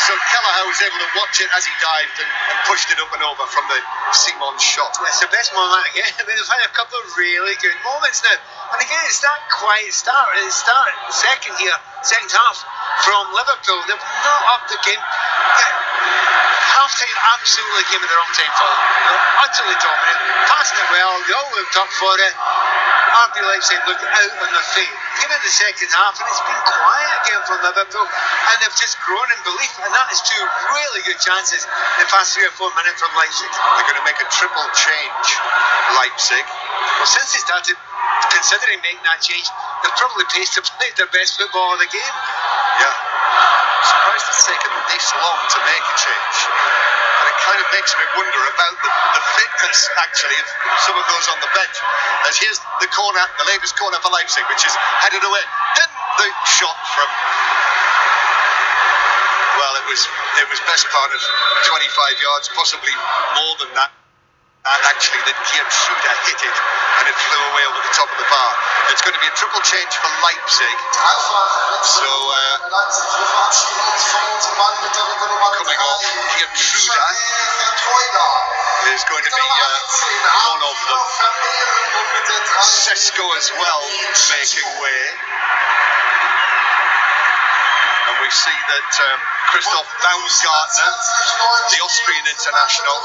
so Callagher was able to watch it as he dived and pushed it up and over from the Simons shot. It's the best moment again. I mean, they've had a couple of really good moments now. And again, it's that quiet start. Second half from Liverpool. They've not upped the game. Half-time absolutely came at the wrong time for them. They're utterly dominant, passing it well. They all looked up for it. RB Leipzig looked out on their feet. Came in the second half, and it's been quiet again for Liverpool. And they've just grown in belief. And that is 2 really good chances in the past 3 or 4 minutes from Leipzig. They're going to make a triple change, Leipzig. Well, since they started considering making that change, they've probably paced to play their best football of the game. Yeah. Surprised it's taken this long to make a change. And it kind of makes me wonder about the fitness, actually, of some of those on the bench. As here's the corner, the latest corner for Leipzig, which is headed away. Then the shot from... Well, it was best part of 25 yards, possibly more than that. And actually, the Kiertruda hit it, and it flew away over the top of the bar. It's going to be a triple change for Leipzig. So, coming off, Kiertruda is going to be one of them. Sesko as well, making way. And we see that Christoph Baumgartner, the Austrian international,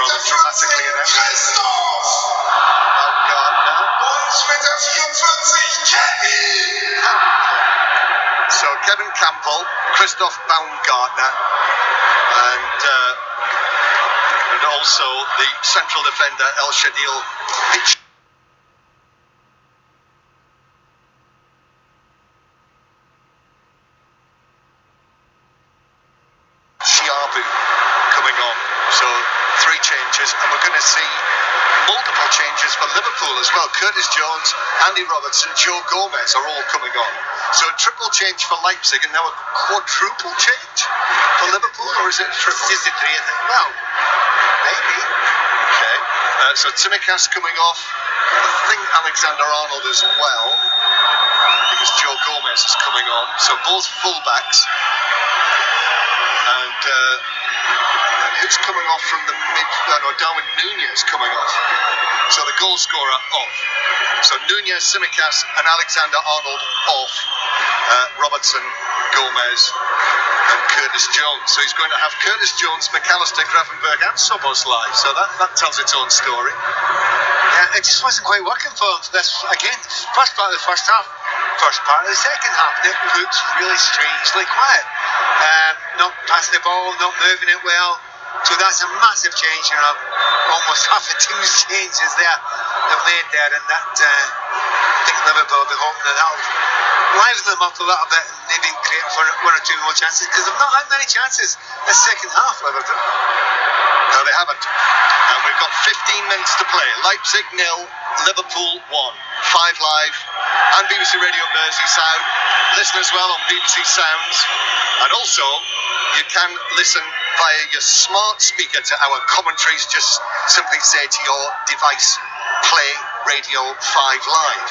rather dramatically announced. Baumgartner. So Kevin Campbell, Christoph Baumgartner, and also the central defender El Shadil Mitch. Coming on. So 3 changes, and we're going to see multiple changes for Liverpool as well. Curtis Jones, Andy Robertson, Joe Gomez are all coming on. So a triple change for Leipzig, and now a quadruple change for Liverpool, or is it a triple? Is it 3? Well, maybe. Okay. So Tsimikas coming off. I think Alexander Arnold as well, because Joe Gomez is coming on. So both fullbacks. And who's coming off from the mid? No, Darwin Nunez coming off. So the goal scorer off. So Nunez, Simicas, and Alexander Arnold off. Robertson, Gomez, and Curtis Jones. So he's going to have Curtis Jones, McAllister, Grafenberg, and Szoboszlai. So that tells its own story. Yeah, it just wasn't quite working for him. This again, first part of the first half, first part of the second half, it looked really strangely quiet. Not passing the ball, not moving it well. So that's a massive change. You know, almost half a team's changes there they've made there, and that I think Liverpool will be hoping that that'll liven them up a little bit and maybe create for one or two more chances, because they've not had many chances this second half, Liverpool. No, they haven't. And we've got 15 minutes to play. Leipzig 0, Liverpool 1. 5 Live and BBC Radio Merseyside. Listen as well on BBC Sounds. And also, you can listen via your smart speaker to our commentaries. Just simply say to your device, play Radio 5 Live.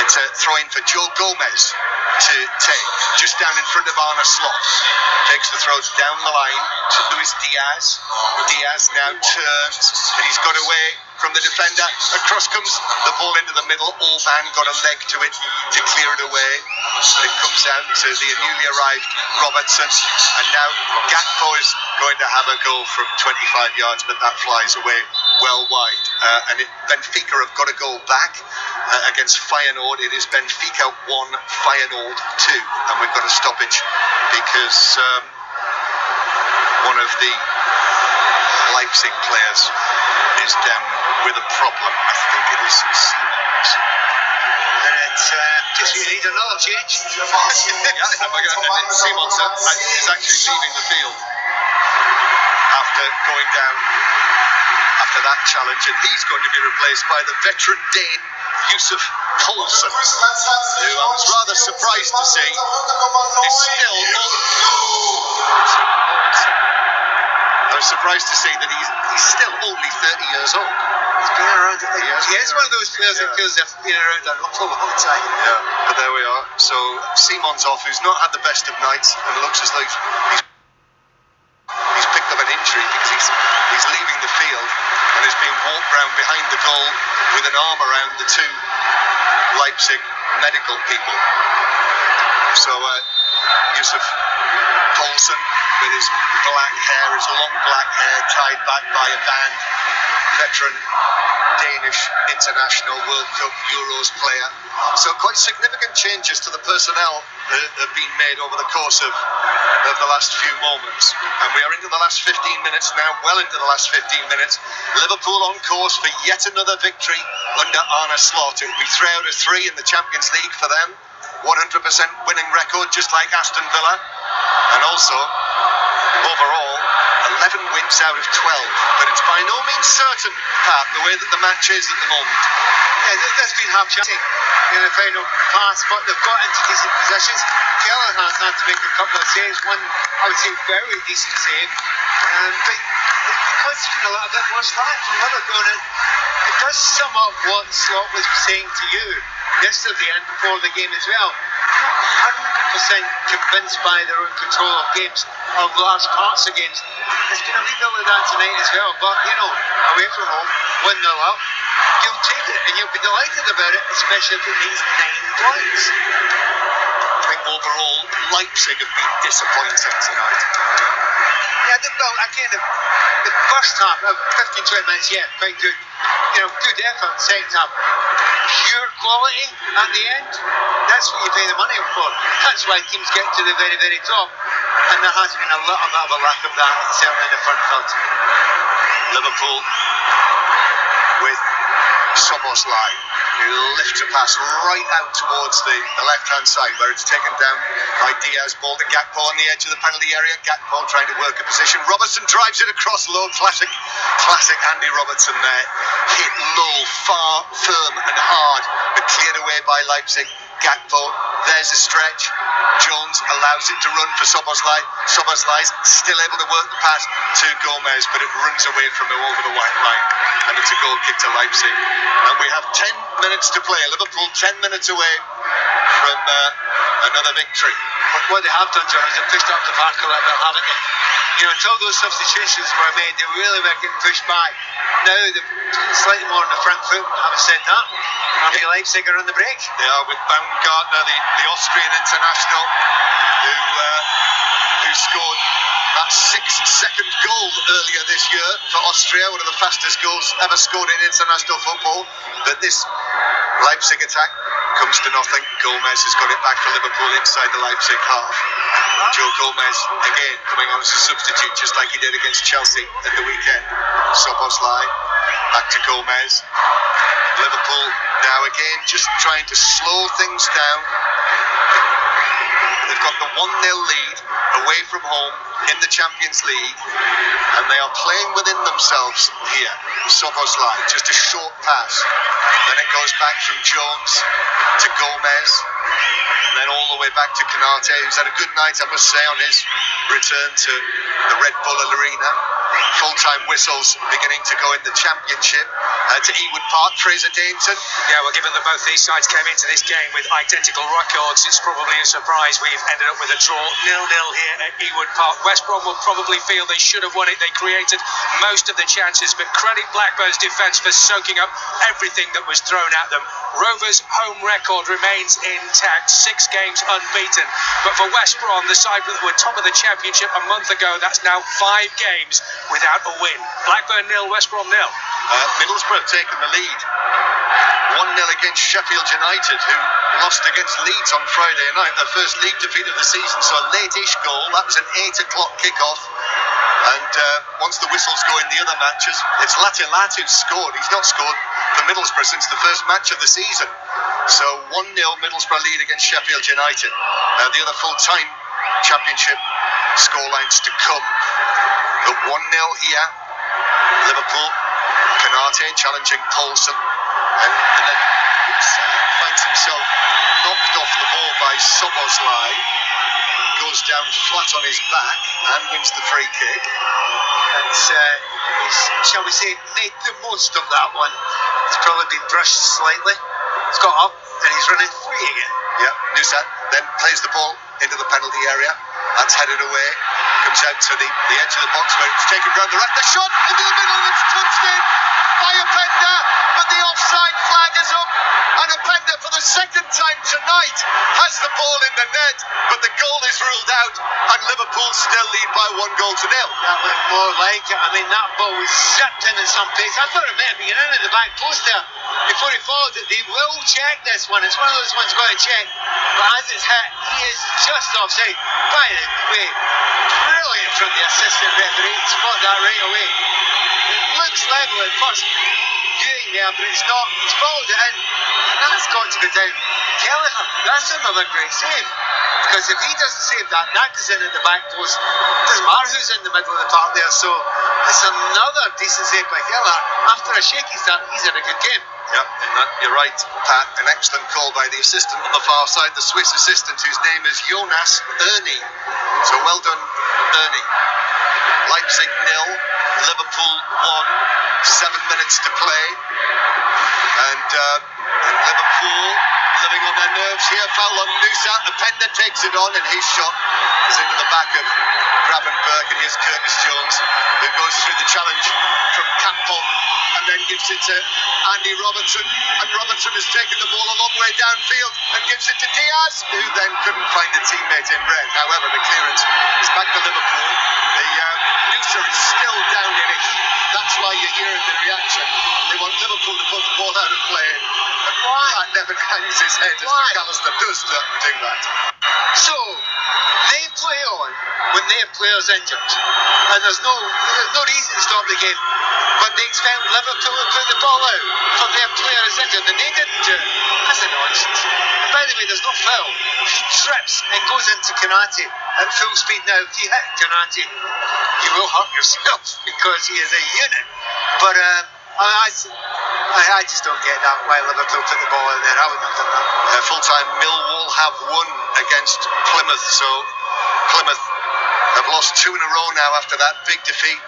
It's a throw-in for Joe Gomez to take, just down in front of Arne Slot. Takes the throws down the line to Luis Diaz. Diaz now turns, and he's got away from the defender. Across comes the ball into the middle. Orban got a leg to it to clear it away. It comes out to the newly arrived Robertson, and now Gakpo is going to have a goal from 25 yards, but that flies away well wide. Benfica have got to go back against Feyenoord. It is Benfica 1, Feyenoord 2, and we've got a stoppage because one of the Leipzig players is down with a problem. I think it is Simons. And it's just you need another change. Simons is actually leaving the field after going down after that challenge, and he's going to be replaced by the veteran Dane Yusuf Poulsen, who I was rather surprised to see is still. I was surprised to see that he's still only 30 years old. He's been around. He is one of those players that feels like been around a long time. Yeah, but there we are. So Simon's off, who's not had the best of nights, and looks as though he's picked up an injury because he's leaving the field and is being walked round behind the goal with an arm around the two Leipzig medical people. So Yusuf Poulsen, with his black hair, his long black hair tied back by a band, veteran Danish international World Cup Euros player. So quite significant changes to the personnel that have been made over the course of the last few moments. And we are into the last 15 minutes now, well into the last 15 minutes. Liverpool on course for yet another victory under Arne Slot. It will be 3 out of 3 in the Champions League for them. 100% winning record, just like Aston Villa. And also, overall, 11 wins out of 12. But it's by no means certain, Pat, the way that the match is at the moment. Yeah, there's been half chances in the final pass, but they've got into decent positions. Kelleher's had to make a couple of saves. One, I would say, very decent save. But because it's been a little bit more slack from Liverpool, and it does sum up what Slot was saying to you yesterday and before the game as well. Not 100% convinced by their own control of games, of large parts of games. There's been a wee bit of that tonight as well, but you know, away from home, 1-0 up, you'll take it and you'll be delighted about it, especially if it means 9 points. I think overall, Leipzig have been disappointing tonight. Yeah, well, again, the first half, 15-20 minutes, yeah, quite good. You know, good effort, second half. Pure quality at the end, that's what you pay the money for. That's why teams get to the very, very top. And there has been a little bit of a lack of that, certainly in the front field. Liverpool with Szoboszlai, who lifts a pass right out towards the left-hand side, where it's taken down by Diaz. Ball to Gakpo on the edge of the penalty area. Gakpo trying to work a position. Robertson drives it across low. Classic Andy Robertson there. Hit low, far, firm and hard, but cleared away by Leipzig. Gakpo, there's a stretch. Jones allows it to run for Szoboszlai. Szoboszlai's still able to work the pass to Gomez, but it runs away from him over the white line, and it's a goal kick to Leipzig. And we have 10 minutes to play. Liverpool 10 minutes away from another victory. What they have done, John, is they've pushed up the park a little bit, haven't they? until those substitutions were made, they really were getting pushed back. Now they're slightly more on the front foot. Having said that, RB Leipzig are on the break. They are, with Baumgartner, the Austrian international, who scored that 6-second goal earlier this year for Austria, one of the fastest goals ever scored in international football. But this Leipzig attack comes to nothing. Gomez has got it back for Liverpool inside the Leipzig half. Joe Gomez again coming on as a substitute, just like he did against Chelsea at the weekend. Szoboszlai back to Gomez. Liverpool now again just trying to slow things down. They've got the 1-0 lead away from home in the Champions League, and they are playing within themselves here. Szoboszlai, just a short pass, then it goes back from Jones to Gomez, and then all the way back to Konate, who's had a good night, I must say, on his return to the Red Bull Arena. Full-time whistles beginning to go in the Championship. To Ewood Park, Fraser Dainton. Yeah, well, given that both these sides came into this game with identical records, it's probably a surprise we've ended up with a draw 0-0 here at Ewood Park. West Brom will probably feel they should have won it. They created most of the chances, but credit Blackburn's defence for soaking up everything that was thrown at them. Rovers' home record remains intact, 6 games unbeaten. But for West Brom, the side that were top of the Championship a month ago, that's now 5 games without a win. Blackburn 0, West Brom 0. Middlesbrough have taken the lead 1-0 against Sheffield United, who lost against Leeds on Friday night, their first league defeat of the season. So a late-ish goal, that was an 8 o'clock kick-off, and once the whistles go in the other matches, it's Latilat who's scored. He's not scored for Middlesbrough since the first match of the season. So 1-0 Middlesbrough lead against Sheffield United. The other full-time Championship scorelines to come. The 1-0 here, Liverpool. Konate challenging Paulson, and then Musa finds himself knocked off the ball by Szoboszlai, goes down flat on his back and wins the free kick. And he's, shall we say, made the most of that one. It's probably been brushed slightly. He's got up and he's running free again. Yeah, Musa then plays the ball into the penalty area. That's headed away. Comes out to the edge of the box where it's taken round the right. The shot into the middle, and it's touched in by Openda, but the offside flag is up, and Openda for the second time tonight has the ball in the net, but the goal is ruled out, and Liverpool still lead by 1-0. That looked more like it. I mean, that ball was zipped in at some pace. I thought it may have been in at the back post there before he followed it. They will check this one. It's one of those ones got to check, but as it's hit, he is just offside. By the way, brilliant from the assistant referee to spot that right away. It looks level at first viewing there, but it's not. He's followed it in, and that's got to go down. Kelleher, that's another great save, because if he doesn't save that, that goes in at the back post. It doesn't matter who's in the middle of the park there, so it's another decent save by Kelleher. After a shaky start, he's had a good game. Yep, and you're right, Pat. An excellent call by the assistant on the far side, the Swiss assistant, whose name is Jonas Ernie. So well done, Ernie. Leipzig 0, Liverpool 1, 7 minutes to play. And Liverpool living on their nerves here. Foul on Musa. Openda takes it on, and his shot is into the back of Gravenberg, and here's Curtis Jones, who goes through the challenge from Campbell and then gives it to Andy Robertson, and Robertson has taken the ball a long way downfield and gives it to Diaz, who then couldn't find a teammate in red. However, the clearance is back to Liverpool. Musa is still down in a heap. That's why you're hearing the reaction. They want Liverpool to put the ball out of play. And Pat never hangs his head as McAllister does do that. So they play on when they have players injured, and there's no reason to stop the game, but they expect Liverpool to put the ball out for their players injured, and they didn't do it. That's a nonsense. And by the way, there's no foul. He trips and goes into Konate at full speed. Now, if you hit Konate, you will hurt yourself because he is a unit. But I just don't get that, why Liverpool put the ball out there. I wouldn't have done that. Full-time Millwall have won against Plymouth, so Plymouth have lost 2 in a row now after that big defeat,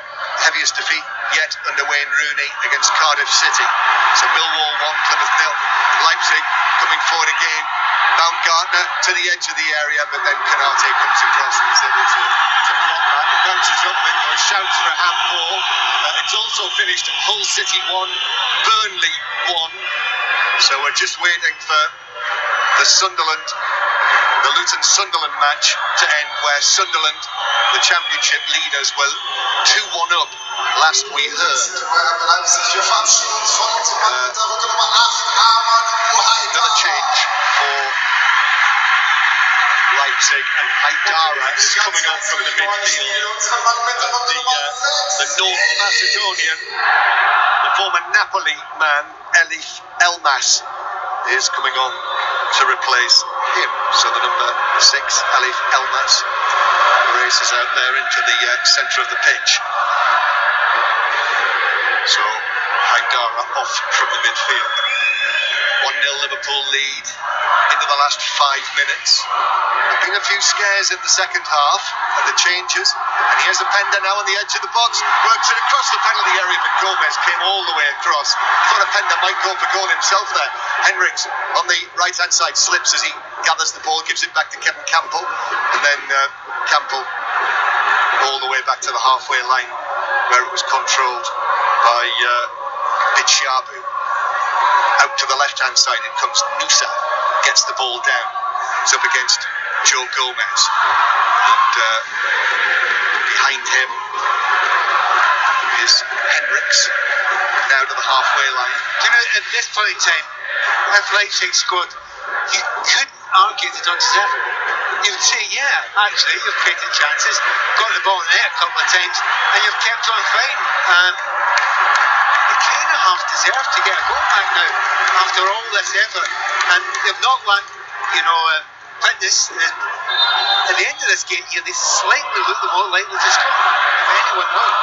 heaviest defeat yet under Wayne Rooney against Cardiff City. So Millwall 1, Plymouth 0. Leipzig coming forward again. Baumgartner to the edge of the area, but then Konate comes across and is able to block that. bounces up with or shouts for a handball. It's also finished Hull City 1, Burnley 1. So we're just waiting for the Luton-Sunderland match to end, where Sunderland, the championship leaders, were 2-1 up last we heard. Another change for Leipzig, and Haidara is coming up from the midfield. The North Macedonian, the former Napoli man, Elif Elmas, is coming on to replace him. So the number 6, Elif Elmas, races out there into the centre of the pitch. So Haidara off from the midfield. 1-0 Liverpool lead into the last 5 minutes. There have been a few scares in the second half and the changes. And here's Openda now on the edge of the box. Works it across the penalty area, but Gomez came all the way across. Thought Openda might go for goal himself there. Hendricks on the right-hand side slips as he gathers the ball, gives it back to Kevin Campbell. And then Campbell all the way back to the halfway line, where it was controlled by Bitshabu. Out to the left-hand side, it comes Nusa, gets the ball down. It's up against Joe Gomez. And behind him is Hendricks, now to the halfway line. You know, at this point in time, if Leipzig scored, you couldn't argue they don't deserve it. You would say, yeah, actually, you've created chances, got the ball in the net a couple of times, and you've kept on fighting. You kind of half deserve to get a goal back now after all this effort, and they've not won, fitness. At the end of this game here, they slightly look the more likely to score, if anyone will.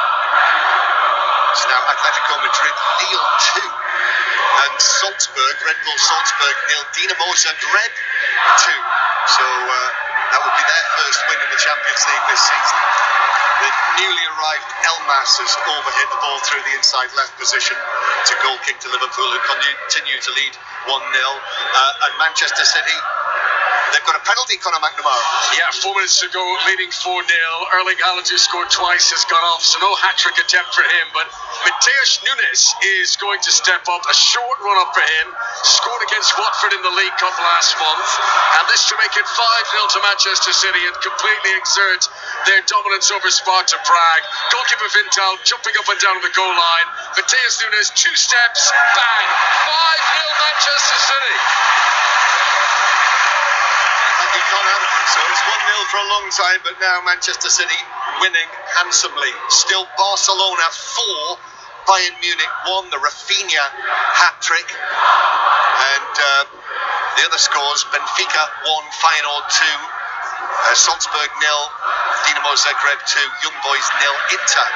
It's now Atletico Madrid nil 2, and Salzburg, Red Bull Salzburg nil, Dinamo Zagreb 2. So that would be their first win in the Champions League this season. The newly arrived Elmas has overhit the ball through the inside left position to goal kick to Liverpool, who continue to lead 1-0. And Manchester City, they've got a penalty, Conor McNamara. Yeah, 4 minutes to go, leading 4-0. Erling Haaland, who scored twice, has gone off, so no hat-trick attempt for him. But Mateus Nunes is going to step up. A short run-up for him. Scored against Watford in the League Cup last month. And this to make it 5-0 to Manchester City and completely exert their dominance over Sparta Prague. Goalkeeper Vintal jumping up and down the goal line. Mateus Nunes, 2 steps, bang! 5-0 Manchester City. So it's 1-0 for a long time, but now Manchester City winning handsomely. Still Barcelona 4, Bayern Munich 1, the Rafinha hat-trick. And the other scores, Benfica 1, Feyenoord 2, Salzburg 0, Dinamo Zagreb 2, Young Boys 0, Inter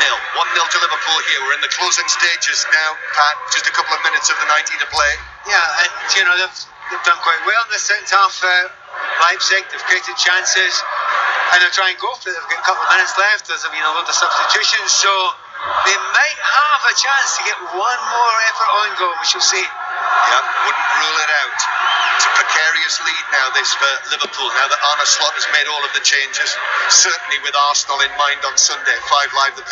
0. 1-0 to Liverpool here. We're in the closing stages now, Pat. Just a couple of minutes of the 90 to play. Yeah, and they've done quite well in the second half. Leipzig, they've created chances, and they're trying to go for it. They've got a couple of minutes left. There's been a load of substitutions, so they might have a chance to get one more effort on goal. We shall see. Yeah, wouldn't rule it out. It's a precarious lead now, this for Liverpool, now that Arne Slot has made all of the changes, certainly with Arsenal in mind on Sunday. 5 Live, the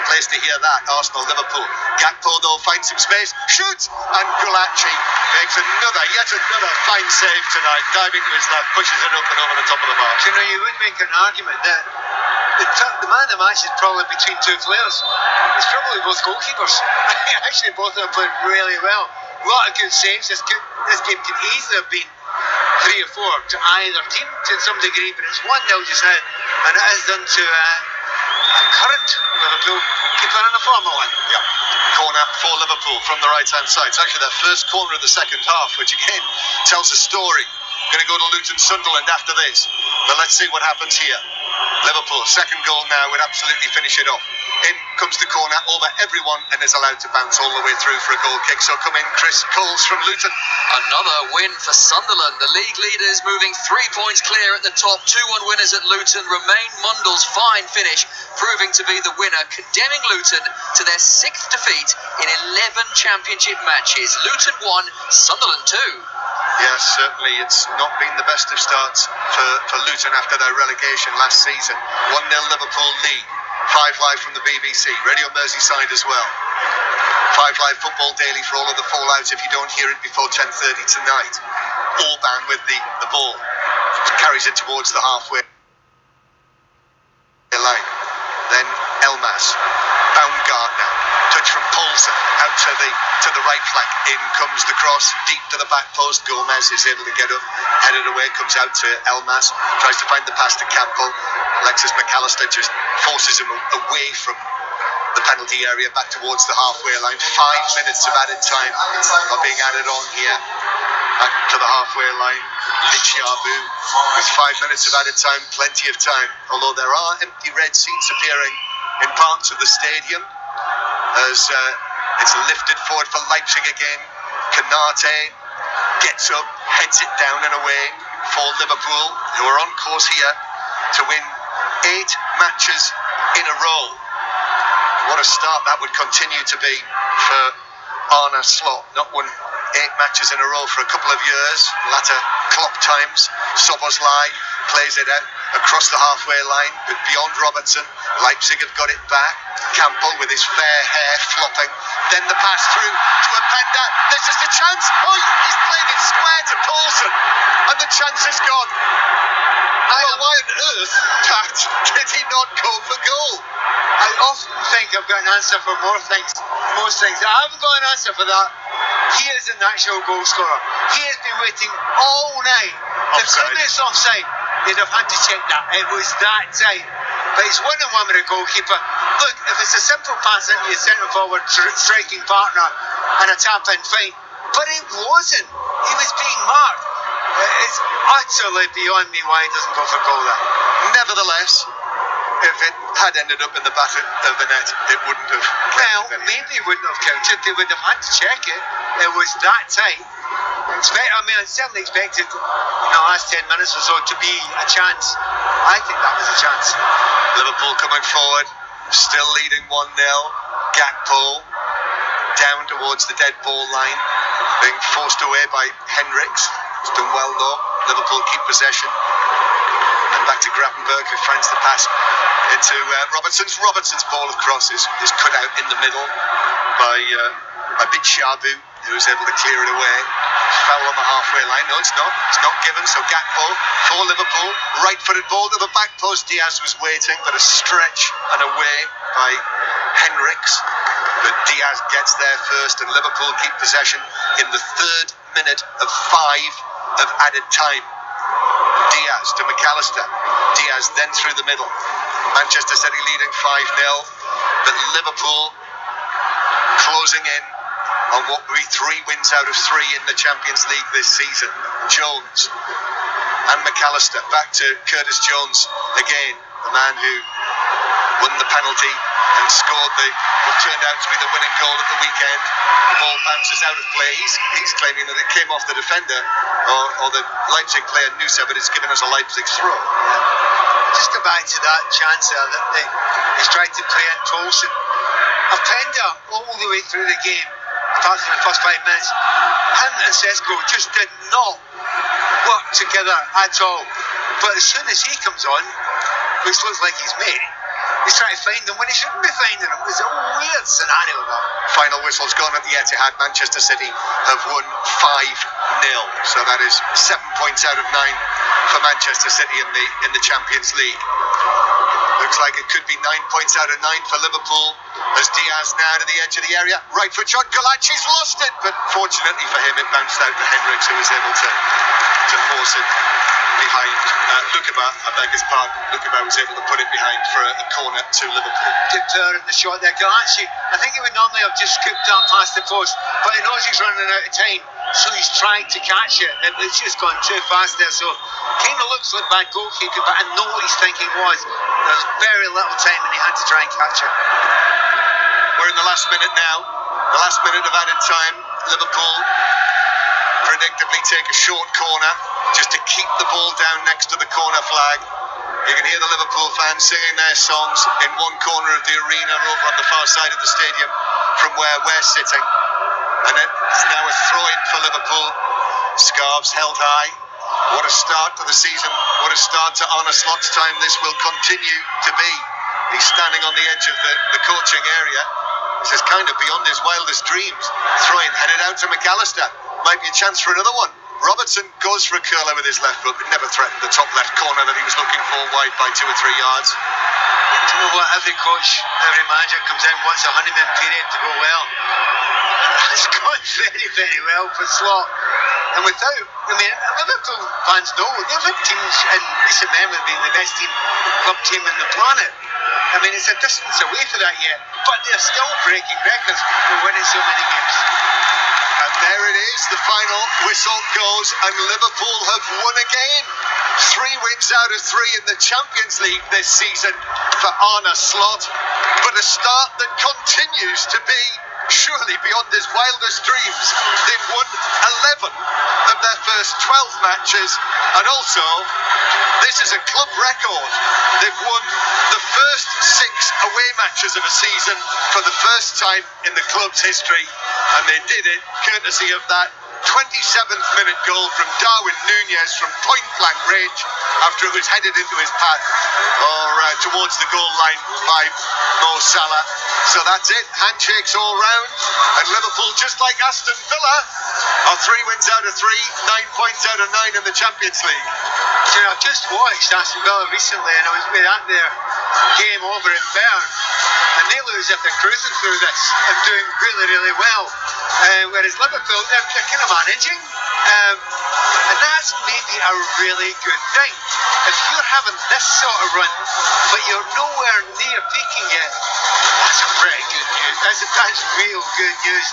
place to hear that. Arsenal, Liverpool. Gakpo, though, finds some space, shoots, and Gulacsi makes yet another fine save tonight, diving to his left, pushes it up and over the top of the bar. You would make an argument that the man of the match is probably between 2 players. It's probably both goalkeepers. Actually, both of them played really well. A lot of good saves. This game could easily have been 3 or 4 to either team to some degree, but it's 1-0 just now, and it is done to a current Liverpool keeper in a former one. Yeah. Corner for Liverpool from the right-hand side. It's actually their first corner of the second half, which again tells a story. Going to go to Luton-Sunderland after this, but let's see what happens here. Liverpool, second goal now, would absolutely finish it off. In comes the corner over everyone and is allowed to bounce all the way through for a goal kick. So come in, Chris Coles from Luton. Another win for Sunderland. The league leaders moving 3 points clear at the top. 2-1 winners at Luton. Romain Mundle's fine finish proving to be the winner, condemning Luton to their 6th defeat in 11 championship matches. Luton 1, Sunderland 2. Yes, certainly it's not been the best of starts for Luton after their relegation last season. 1-0 Liverpool lead. 5 Live from the BBC, Radio Merseyside as well. 5 Live Football Daily for all of the fallouts if you don't hear it before 10:30 tonight. Orban with the ball, carries it towards the halfway line. Then Elmas, Baumgartner, touch from Paulsen, out to the right flank. In comes the cross, deep to the back post. Gomez is able to get up, headed away, comes out to Elmas, tries to find the pass to Campbell. Alexis McAllister just forces him away from the penalty area, back towards the halfway line. 5 minutes of added time are being added on here. Back to the halfway line. Dichabu with 5 minutes of added time, plenty of time. Although there are empty red seats appearing in parts of the stadium as it's lifted forward for Leipzig again. Canate gets up, heads it down and away for Liverpool, who are on course here to win 8 matches in a row. What a start that would continue to be for Arne Slot. Not won 8 matches in a row for a couple of years. Latter clock times. Szoboszlai plays it out across the halfway line, but beyond Robertson. Leipzig have got it back. Campbell with his fair hair flopping. Then the pass through to Openda. There's just a chance. Oh, he's played it square to Paulsen, and the chance is gone. Well, why on earth, Pat, did he not go for goal? I often think I've got an answer for most things. I haven't got an answer for that. He is a natural goal scorer. He has been waiting all night. If somebody's offside, they'd have had to check that. It was that tight. But it's 1-on-1 with a goalkeeper. Look, if it's a simple pass into your centre forward striking partner and a tap in, fine. But it wasn't. He was being marked. It's utterly beyond me why he doesn't go for goal there. Nevertheless, if it had ended up in the back of the net, it wouldn't have counted. Well, maybe it wouldn't have counted. They would have had to check it. It was that tight. I certainly expected in the last 10 minutes or so to be a chance. I think that was a chance. Liverpool coming forward, still leading 1-0. Gakpo down towards the dead ball line, being forced away by Hendricks. He's done well though. Liverpool keep possession. And back to Gravenberg, who finds the pass into Robertson's. Robertson's ball across is cut out in the middle by Dichabu, who was able to clear it away. Foul on the halfway line. No, it's not. It's not given. So Gakpo for Liverpool. Right-footed ball to the back post. Diaz was waiting, but a stretch and away by Hendricks. But Diaz gets there first, and Liverpool keep possession in the 3rd minute of 5 of added time. Diaz to McAllister. Diaz then through the middle. Manchester City leading 5-0, but Liverpool closing in on what will be 3 wins out of 3 in the Champions League this season. Jones and McAllister. Back to Curtis Jones again, the man who won the penalty and scored what turned out to be the winning goal at the weekend. The ball bounces out of play. He's claiming that it came off the defender, or the Leipzig player knew so, but it's given us a Leipzig throw. Just go back to that chance there that he's tried to play in Paulsen. Openda all the way through the game, apart from the first 5 minutes, him and Sesko just did not work together at all. But as soon as he comes on, which looks like he's mate, he's trying to find them when he shouldn't be finding them. It's a weird scenario, that. Final whistle's gone at the Etihad. Manchester City have won 5-0. So that is 7 points out of 9 for Manchester City in the Champions League. Looks like it could be 9 points out of 9 for Liverpool as Diaz now to the edge of the area. Right foot shot. Golaci's lost it, but fortunately for him, it bounced out to Hendricks, who was able to force it behind. Lukeba, I beg his pardon. Lukeba was able to put it behind for a corner to Liverpool. Good turn in the shot there. Golaci, I think he would normally have just scooped down past the post, but he knows he's running out of time, so he's trying to catch it. It's just gone too fast there, so kind of looks like bad goalkeeping, but I know what his thinking was. There was very little time and he had to try and catch it. We're in the last minute now. The last minute of added time. Liverpool predictably take a short corner just to keep the ball down next to the corner flag. You can hear the Liverpool fans singing their songs in one corner of the arena over on the far side of the stadium from where we're sitting. And it's now a throw-in for Liverpool. Scarves held high. What a start to the season. What a start to Arne Slot's time this will continue to be. He's standing on the edge of the coaching area. This is kind of beyond his wildest dreams. Throwing headed out to McAllister. Might be a chance for another one. Robertson goes for a curler with his left foot, but never threatened the top left corner that he was looking for, wide by 2 or 3 yards. You know what? Every coach, every manager comes in wants a honeymoon period to go well. It's gone very, very well for Slot. And without, I mean, Liverpool fans know they've had teams in recent memory being the best club team on the planet. I mean, it's a distance away for that yet, but they're still breaking records for winning so many games. And there it is, the final whistle goes, and Liverpool have won again. 3 wins out of 3 in the Champions League this season for Arne Slot, but a start that continues to be surely beyond his wildest dreams. They've won 11 of their first 12 matches, and also this is a club record. They've won the first 6 away matches of a season for the first time in the club's history, and they did it courtesy of that 27th minute goal from Darwin Núñez from point blank range after it was headed into his path towards the goal line by Mo Salah. So that's it, handshakes all round, and Liverpool, just like Aston Villa, are 3 wins out of 3, 9 points out of 9 in the Champions League. So I've just watched Aston Villa recently, and I was with at their game over in Bern, and they look as if they're cruising through this and doing really, really well. Whereas Liverpool, they're kind of managing, and that's maybe a really good thing. If you're having this sort of run, but you're nowhere near peaking yet, that's pretty good news. That's real good news.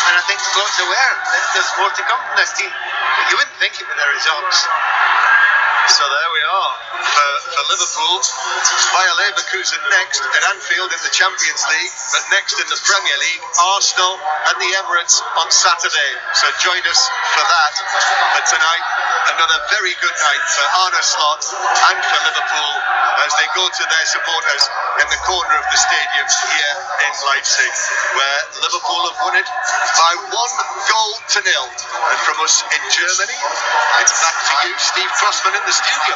And I think Slot's aware that there's more to come from this team, but you wouldn't think it with their results. So there we are for Liverpool. Bayer Leverkusen next at Anfield in the Champions League, but next in the Premier League, Arsenal at the Emirates on Saturday. So join us for that. But tonight, another very good night for Arne Slot and for Liverpool as they go to their supporters in the corner of the stadium here in Leipzig, where Liverpool have won it by 1 goal to 0. And from us in Germany, it's back to you, Steve Crossman, in the studio.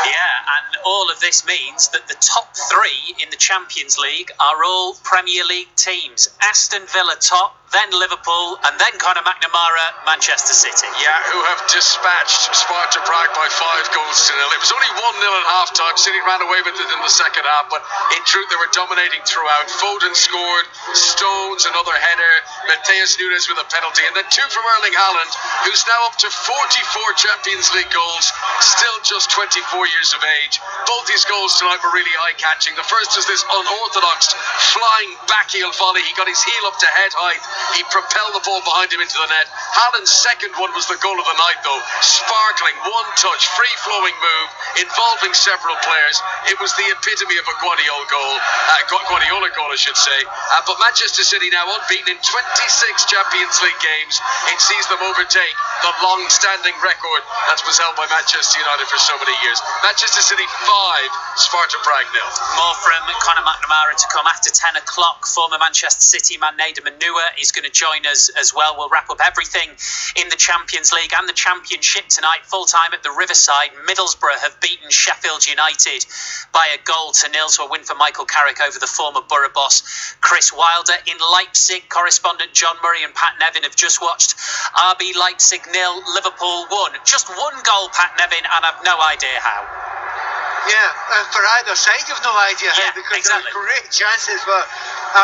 Yeah, and all of this means that the top 3 in the Champions League are all Premier League teams. Aston Villa top, then Liverpool, and then Conor McNamara, Manchester City. Yeah, who have dispatched Sparta Prague by 5 goals to 0. It was only 1-0 at half-time. City ran away with it in the second half, but in truth they were dominating throughout. Foden scored, Stones another header, Matheus Nunes with a penalty, and then 2 from Erling Haaland, who's now up to 44 Champions League goals, still just 24 years of age. Both his goals tonight were really eye-catching. The first was this unorthodox flying backheel volley. He got his heel up to head height. He propelled the ball behind him into the net. Haaland's second one was the goal of the night, though. Sparkling, one-touch, free-flowing move involving several players. It was the epitome of a Guardiola goal, I should say. But Manchester City now unbeaten in 26 Champions League games. It sees them overtake the long-standing record that was held by Manchester United for so many years. Manchester City 5, Sparta Prague 0. More from Conor McNamara to come after 10 o'clock. Former Manchester City man Nader Manua is going to join us as well. We'll wrap up everything in the Champions League and the Championship tonight. Full time at the Riverside. Middlesbrough have beaten Sheffield United by 1 goal to 0, so a win for Michael Carrick over the former Borough boss Chris Wilder. In Leipzig, correspondent John Murray and Pat Nevin have just watched RB Leipzig 0, Liverpool 1. Just 1 goal, Pat Nevin, and I've no idea how. Yeah, and for either side, you've no idea how, because exactly. there were great chances for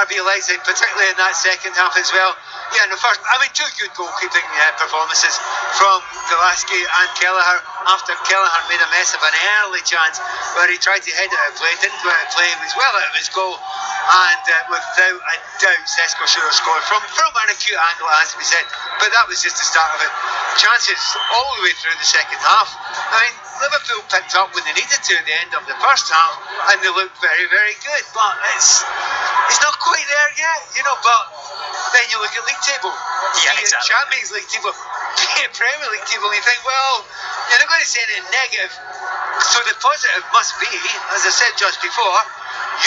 RB Leipzig, particularly in that second half as well. Yeah, in the first, 2 good goalkeeping performances from Golaski and Kelleher, after Kelleher made a mess of an early chance where he tried to head it out of play, didn't go out of play, he was well out of his goal, and without a doubt Sesko should have scored from an acute angle, as we said, but that was just the start of it. Chances all the way through the second half. Liverpool picked up when they needed to at the end of the first half, and they looked very, very good, but it's not quite there yet, but then you look at league table, exactly. Champions League table, Premier League table, and you think, well, you're not going to say anything negative, so the positive must be, as I said just before,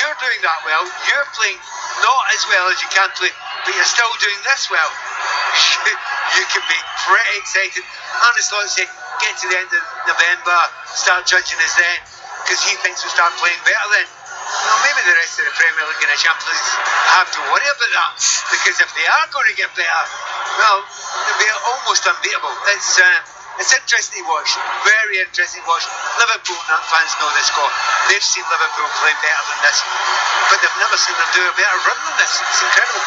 you're doing that well, you're playing not as well as you can play, but you're still doing this well. you can be pretty excited. Hannes Slot said, get to the end of November, start judging us then, because he thinks we'll start playing better then. Well, maybe the rest of the Premier League and the Champions League have to worry about that, because if they are going to get better, well, they'll be almost unbeatable. It's interesting to watch, very interesting to watch. Liverpool fans know the score. They've seen Liverpool play better than this, but they've never seen them do a better run than this. It's incredible.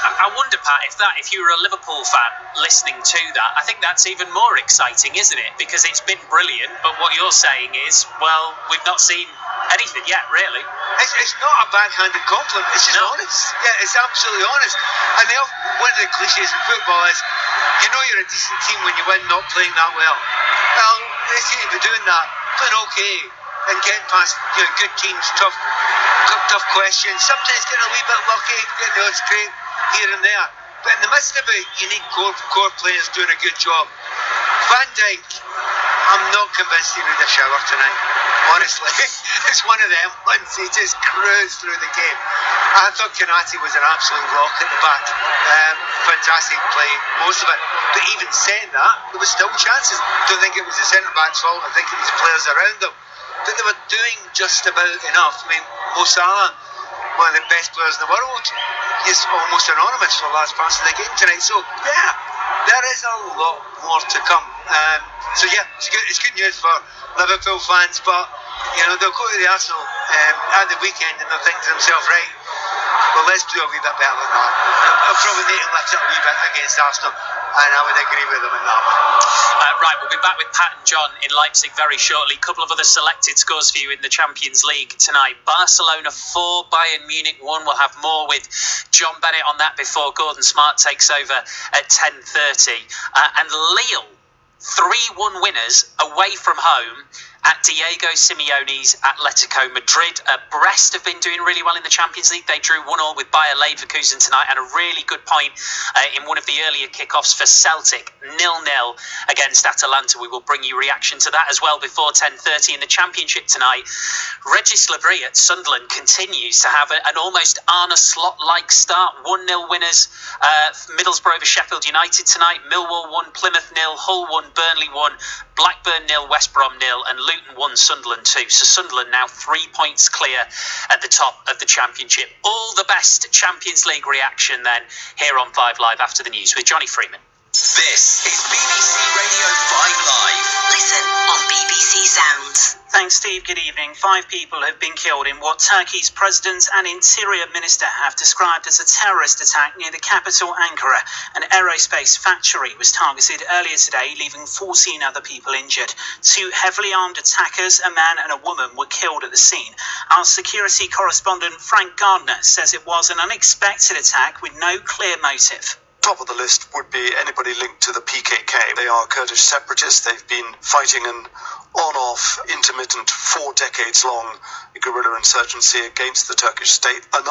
And I wonder, Pat, if you were a Liverpool fan listening to that, I think that's even more exciting, isn't it? Because it's been brilliant, but what you're saying is, well, we've not seen anything yet, really. It's not a backhanded compliment. It's just honest. Yeah, it's absolutely honest. And one of the cliches in football is, you know you're a decent team when you win not playing that well. Well, they seem to be doing that, playing okay, and getting past good teams, tough questions. Sometimes getting a wee bit lucky, getting the odd scrape here and there. But in the midst of it, you need core players doing a good job. Van Dijk, I'm not convinced he need a shower tonight. Honestly, it's one of them ones he just cruised through the game. I thought Konate was an absolute rock at the back. Fantastic play, most of it. But even saying that, there was still chances. Don't think it was the centre-back's fault. I think it was players around them. But they were doing just about enough. I mean, Mo Salah, one of the best players in the world, is almost anonymous for the last pass of the game tonight. So, yeah, there is a lot more to come. So, yeah, it's good news for Liverpool fans, but, they'll go to the Arsenal at the weekend and they'll think to themselves, right, well, let's do a wee bit better than that. I'll probably need to lift it a wee bit against Arsenal, and I would agree with them in that one. Right, we'll be back with Pat and John in Leipzig very shortly. A couple of other selected scores for you in the Champions League tonight. Barcelona 4, Bayern Munich 1. We'll have more with John Bennett on that before Gordon Smart takes over at 10:30. And Lille, 3-1 winners away from home at Diego Simeone's Atletico Madrid. Brest have been doing really well in the Champions League. They drew 1-1 with Bayer Leverkusen tonight, and a really good point in one of the earlier kickoffs for Celtic, 0-0 against Atalanta. We will bring you reaction to that as well before 10:30 in the Championship tonight. Regis Lebris at Sunderland continues to have an almost Arne Slot-like start. 1-0 winners, Middlesbrough over Sheffield United tonight. Millwall 1, Plymouth 0, Hull 1, Burnley 1, Blackburn 0, West Brom 0, and Luton 1, Sunderland 2. So Sunderland now 3 points clear at the top of the Championship. All the best Champions League reaction then here on 5 Live after the news with Johnny Freeman. This is BBC Radio 5 Live. Listen on BBC Sounds. Thanks, Steve. Good evening. 5 people have been killed in what Turkey's President and Interior Minister have described as a terrorist attack near the capital, Ankara. An aerospace factory was targeted earlier today, leaving 14 other people injured. 2 heavily armed attackers, a man and a woman, were killed at the scene. Our security correspondent Frank Gardner says it was an unexpected attack with no clear motive. Top of the list would be anybody linked to the PKK. They are Kurdish separatists. They've been fighting an on-off, intermittent, 4 decades long guerrilla insurgency against the Turkish state. Another